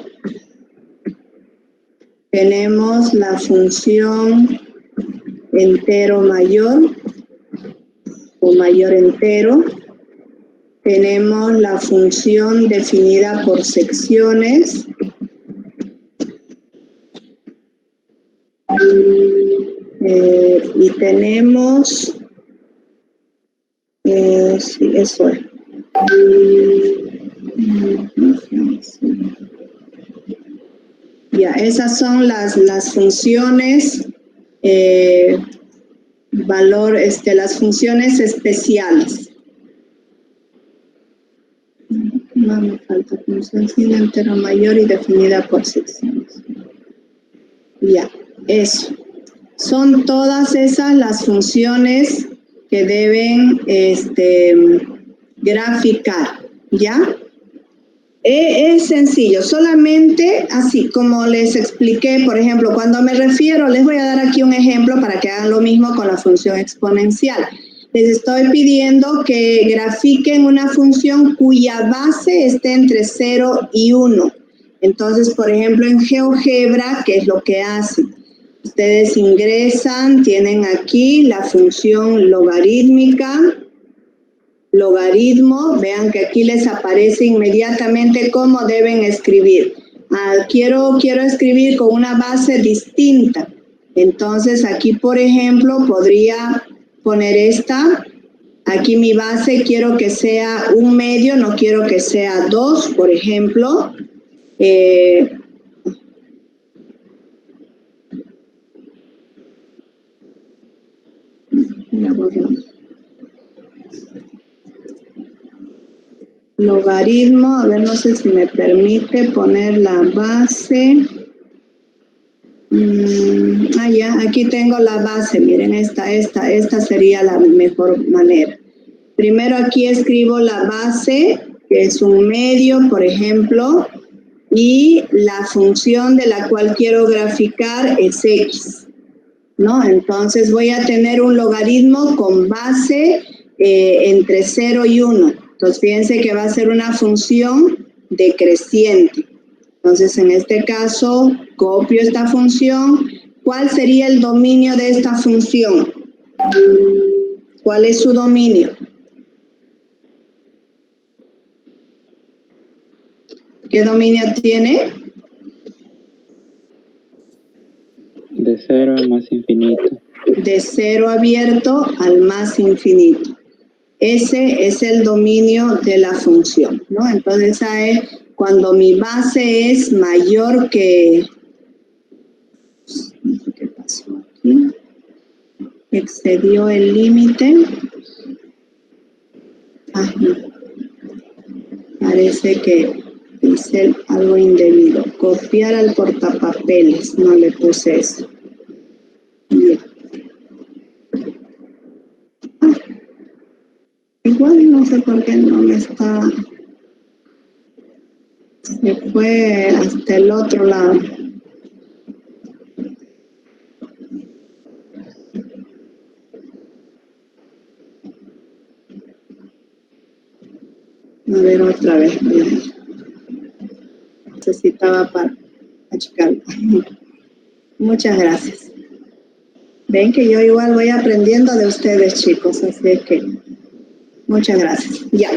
S1: tenemos la función entero mayor, o mayor entero, tenemos la función definida por secciones, y tenemos, sí, eso es. Ya, esas son las funciones, las funciones especiales. No me falta función sin entero mayor y definida por secciones. Ya, eso. Son todas esas las funciones que deben graficar, ¿ya? Es sencillo, solamente así como les expliqué, por ejemplo, cuando me refiero, les voy a dar aquí un ejemplo para que hagan lo mismo con la función exponencial. Les estoy pidiendo que grafiquen una función cuya base esté entre 0 y 1. Entonces, por ejemplo, en GeoGebra, ¿qué es lo que hacen? Ustedes ingresan, tienen aquí la función logarítmica, logaritmo, vean que aquí les aparece inmediatamente cómo deben escribir. Quiero escribir con una base distinta. Entonces aquí, por ejemplo, podría poner esta. Aquí mi base quiero que sea 1 medio, no quiero que sea 2, por ejemplo. Logaritmo, a ver, no sé si me permite poner la base. Ya, aquí tengo la base, miren, esta sería la mejor manera. Primero aquí escribo la base, que es 1 medio, por ejemplo, y la función de la cual quiero graficar es x, ¿no? Entonces voy a tener un logaritmo con base entre 0 y 1. Entonces fíjense que va a ser una función decreciente. Entonces en este caso copio esta función. ¿Cuál sería el dominio de esta función? ¿Cuál es su dominio? ¿Qué dominio tiene?
S7: De 0 al más infinito.
S1: De 0 abierto al más infinito. Ese es el dominio de la función, ¿no? Entonces, esa es cuando mi base es mayor que... No sé qué pasó aquí. Excedió el límite. No. Parece que hice algo indebido. Copiar al portapapeles. No le puse eso. Bien. Igual no sé por qué no me está... Se fue hasta el otro lado. A ver, otra vez. Necesitaba para achicarlo. Muchas gracias. Ven que yo igual voy aprendiendo de ustedes, chicos, así es que muchas gracias. Ya,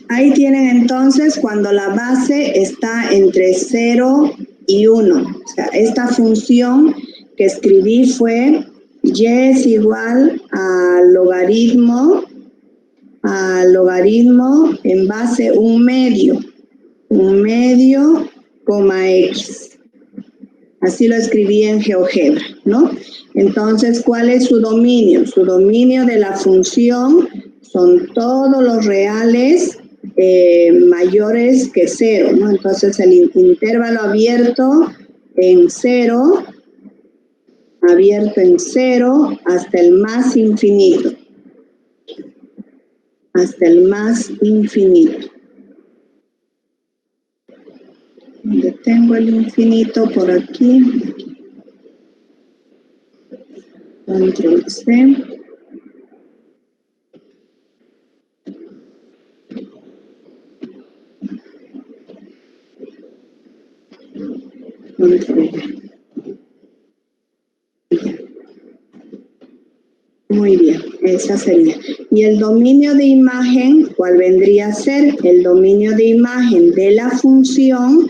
S1: ahí tienen entonces cuando la base está entre 0 y 1. O sea, esta función que escribí fue y es igual a logaritmo en base un medio, coma x. Así lo escribí en GeoGebra, ¿no? Entonces, ¿cuál es su dominio? Su dominio de la función son todos los reales mayores que 0, ¿no? Entonces, el intervalo abierto en 0 hasta el más infinito. Hasta el más infinito. Donde tengo el infinito por aquí. Control C. Control V. Muy bien, esa sería. Y el dominio de imagen, ¿cuál vendría a ser? El dominio de imagen de la función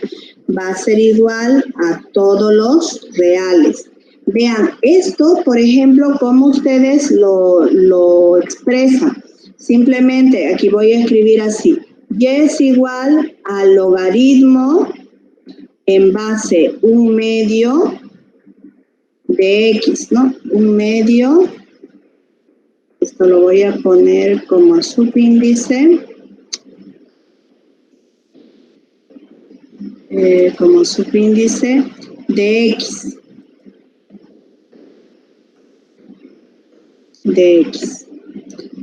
S1: va a ser igual a todos los reales. Vean, esto, por ejemplo, ¿cómo ustedes lo expresan? Simplemente, aquí voy a escribir así. Y es igual a logaritmo en base un medio de x, ¿no? Un medio. Esto lo voy a poner como subíndice. Como subíndice de x.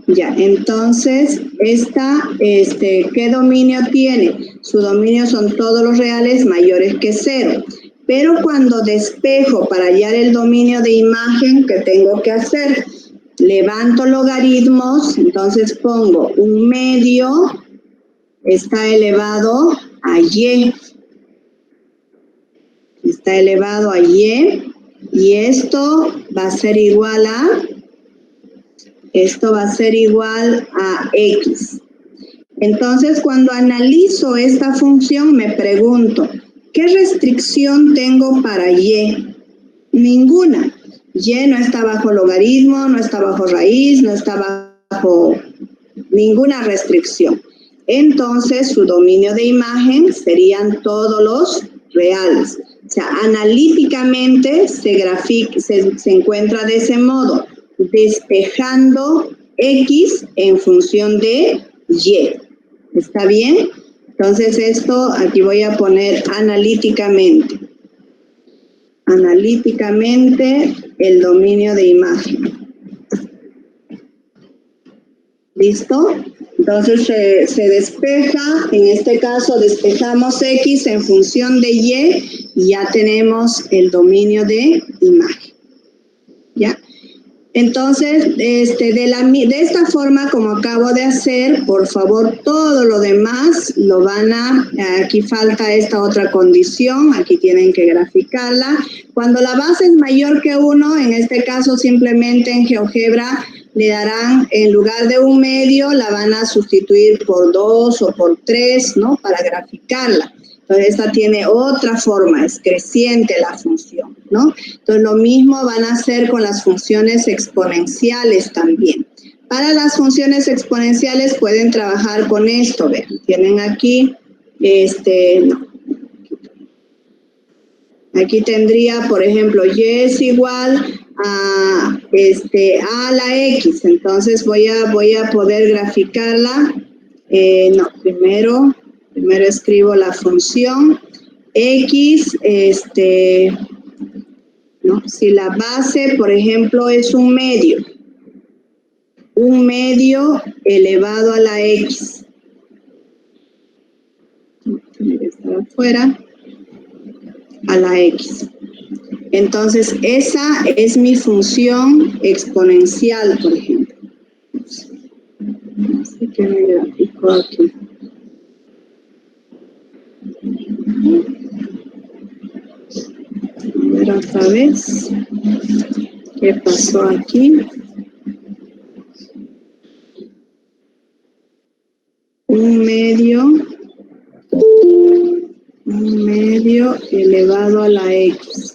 S1: Ya, entonces, ¿qué dominio tiene? Su dominio son todos los reales mayores que 0. Pero cuando despejo para hallar el dominio de imagen, ¿qué tengo que hacer? Levanto logaritmos, entonces pongo un medio, está elevado a y. Está elevado a y. Y esto va a ser igual a... Esto va a ser igual a x. Entonces, cuando analizo esta función, me pregunto, ¿qué restricción tengo para y? Ninguna. Y no está bajo logaritmo, no está bajo raíz, no está bajo ninguna restricción. Entonces, su dominio de imagen serían todos los reales. O sea, analíticamente se encuentra de ese modo, despejando x en función de y. ¿Está bien? Entonces esto aquí voy a poner analíticamente. Analíticamente el dominio de imagen. ¿Listo? Entonces se despeja, en este caso despejamos x en función de y ya tenemos el dominio de imagen. ¿Ya? Entonces, de esta forma, como acabo de hacer, por favor, todo lo demás lo van a... Aquí falta esta otra condición, aquí tienen que graficarla. Cuando la base es mayor que 1, en este caso simplemente en GeoGebra le darán, en lugar de un medio, la van a sustituir por 2 o por 3, ¿no? Para graficarla. Entonces, esta tiene otra forma, es creciente la función, ¿no? Entonces, lo mismo van a hacer con las funciones exponenciales también. Para las funciones exponenciales pueden trabajar con esto, vean, tienen aquí, aquí tendría, por ejemplo, y es igual a la x, entonces voy a poder graficarla, primero escribo la función x, si la base, por ejemplo, es un medio, 1 medio elevado a la X. Tiene que estar afuera. A la X. Entonces, esa es mi función exponencial, por ejemplo. Así que me grafico aquí. A ver otra vez. ¿Qué pasó aquí? 1 medio elevado a la X.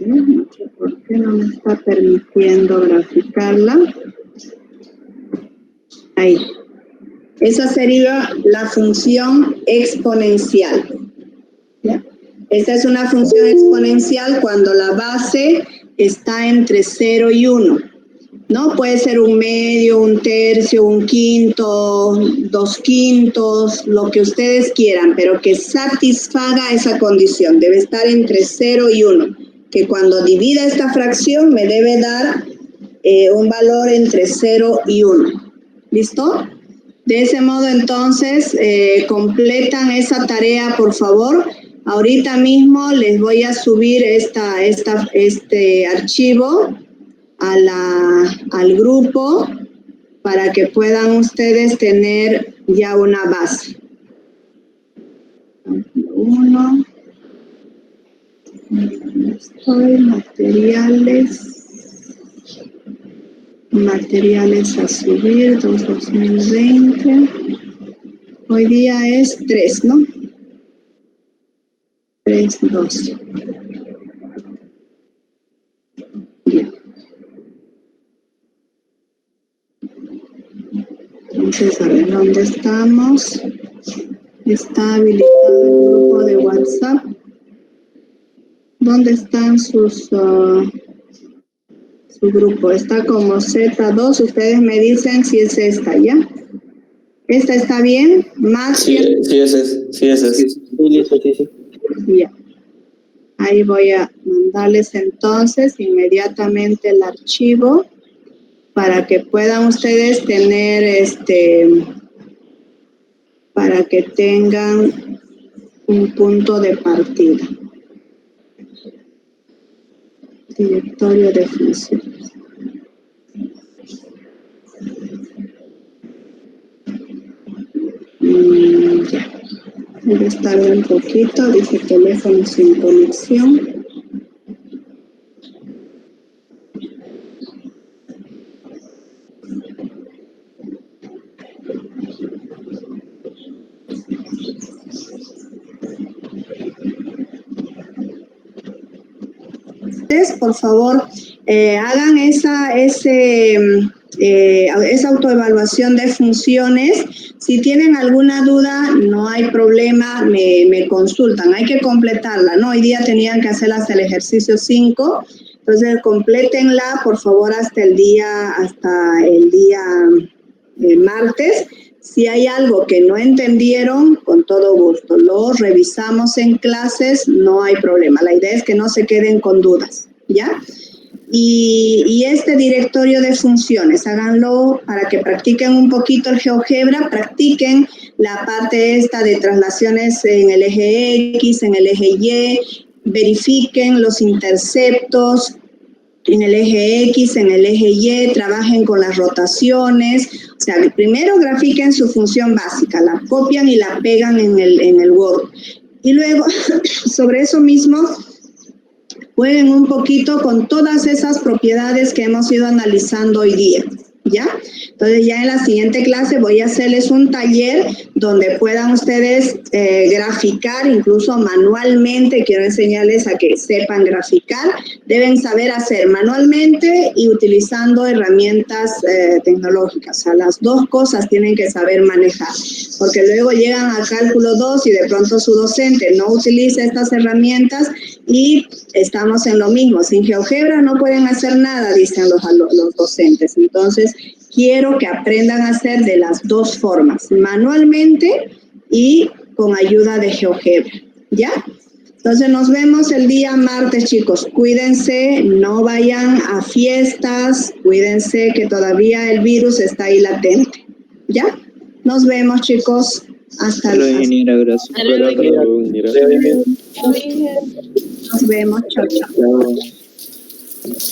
S1: No sé por qué no me está permitiendo graficarla. Ahí. Esa sería la función exponencial. ¿Ya? Esta es una función exponencial cuando la base está entre 0 y 1. ¿No? Puede ser 1 medio, 1/3, 1/5, 2/5, lo que ustedes quieran, pero que satisfaga esa condición. Debe estar entre 0 y 1. Que cuando divida esta fracción me debe dar un valor entre 0 y 1. ¿Listo? De ese modo, entonces, completan esa tarea, por favor. Ahorita mismo les voy a subir este archivo al grupo para que puedan ustedes tener ya una base. 1. Materiales a subir, 2020. Hoy día es 3, ¿no? 3/2. Bien. Entonces, a ver, ¿dónde estamos? Está habilitado el grupo de WhatsApp. ¿Dónde están su grupo? Está como Z2. Ustedes me dicen si es esta, ¿ya? ¿Esta está bien? ¿Más?
S9: Sí, ese es. Sí, ese es.
S12: Sí.
S1: Ya. Ahí voy a mandarles entonces inmediatamente el archivo para que puedan ustedes tener para que tengan un punto de partida. Directorio de funciones. Ya. Debe estar un poquito, dice teléfono sin conexión. Por favor, hagan esa autoevaluación de funciones. Si tienen alguna duda, no hay problema, me consultan. Hay que completarla, ¿no? Hoy día tenían que hacerla hasta el ejercicio 5. Entonces, complétenla, por favor, hasta el día martes. Si hay algo que no entendieron, con todo gusto, lo revisamos en clases, no hay problema. La idea es que no se queden con dudas, ¿ya? Y este directorio de funciones, háganlo para que practiquen un poquito el GeoGebra, practiquen la parte esta de traslaciones en el eje X, en el eje Y, verifiquen los interceptos en el eje X, en el eje Y, trabajen con las rotaciones. O sea, primero grafiquen su función básica, la copian y la pegan en el Word. Y luego, sobre eso mismo, jueguen un poquito con todas esas propiedades que hemos ido analizando hoy día, ¿ya? Entonces, ya en la siguiente clase voy a hacerles un taller donde puedan ustedes graficar, incluso manualmente. Quiero enseñarles a que sepan graficar. Deben saber hacer manualmente y utilizando herramientas tecnológicas. O sea, las dos cosas tienen que saber manejar, porque luego llegan a cálculo 2 y de pronto su docente no utiliza estas herramientas y estamos en lo mismo. Sin GeoGebra no pueden hacer nada, dicen los docentes. Entonces, quiero que aprendan a hacer de las dos formas, manualmente y con ayuda de GeoGebra, ¿ya? Entonces nos vemos el día martes, chicos. Cuídense, no vayan a fiestas, cuídense que todavía el virus está ahí latente. ¿Ya? Nos vemos, chicos. Hasta luego.
S7: Gracias.
S1: Nos vemos. Chao, chao.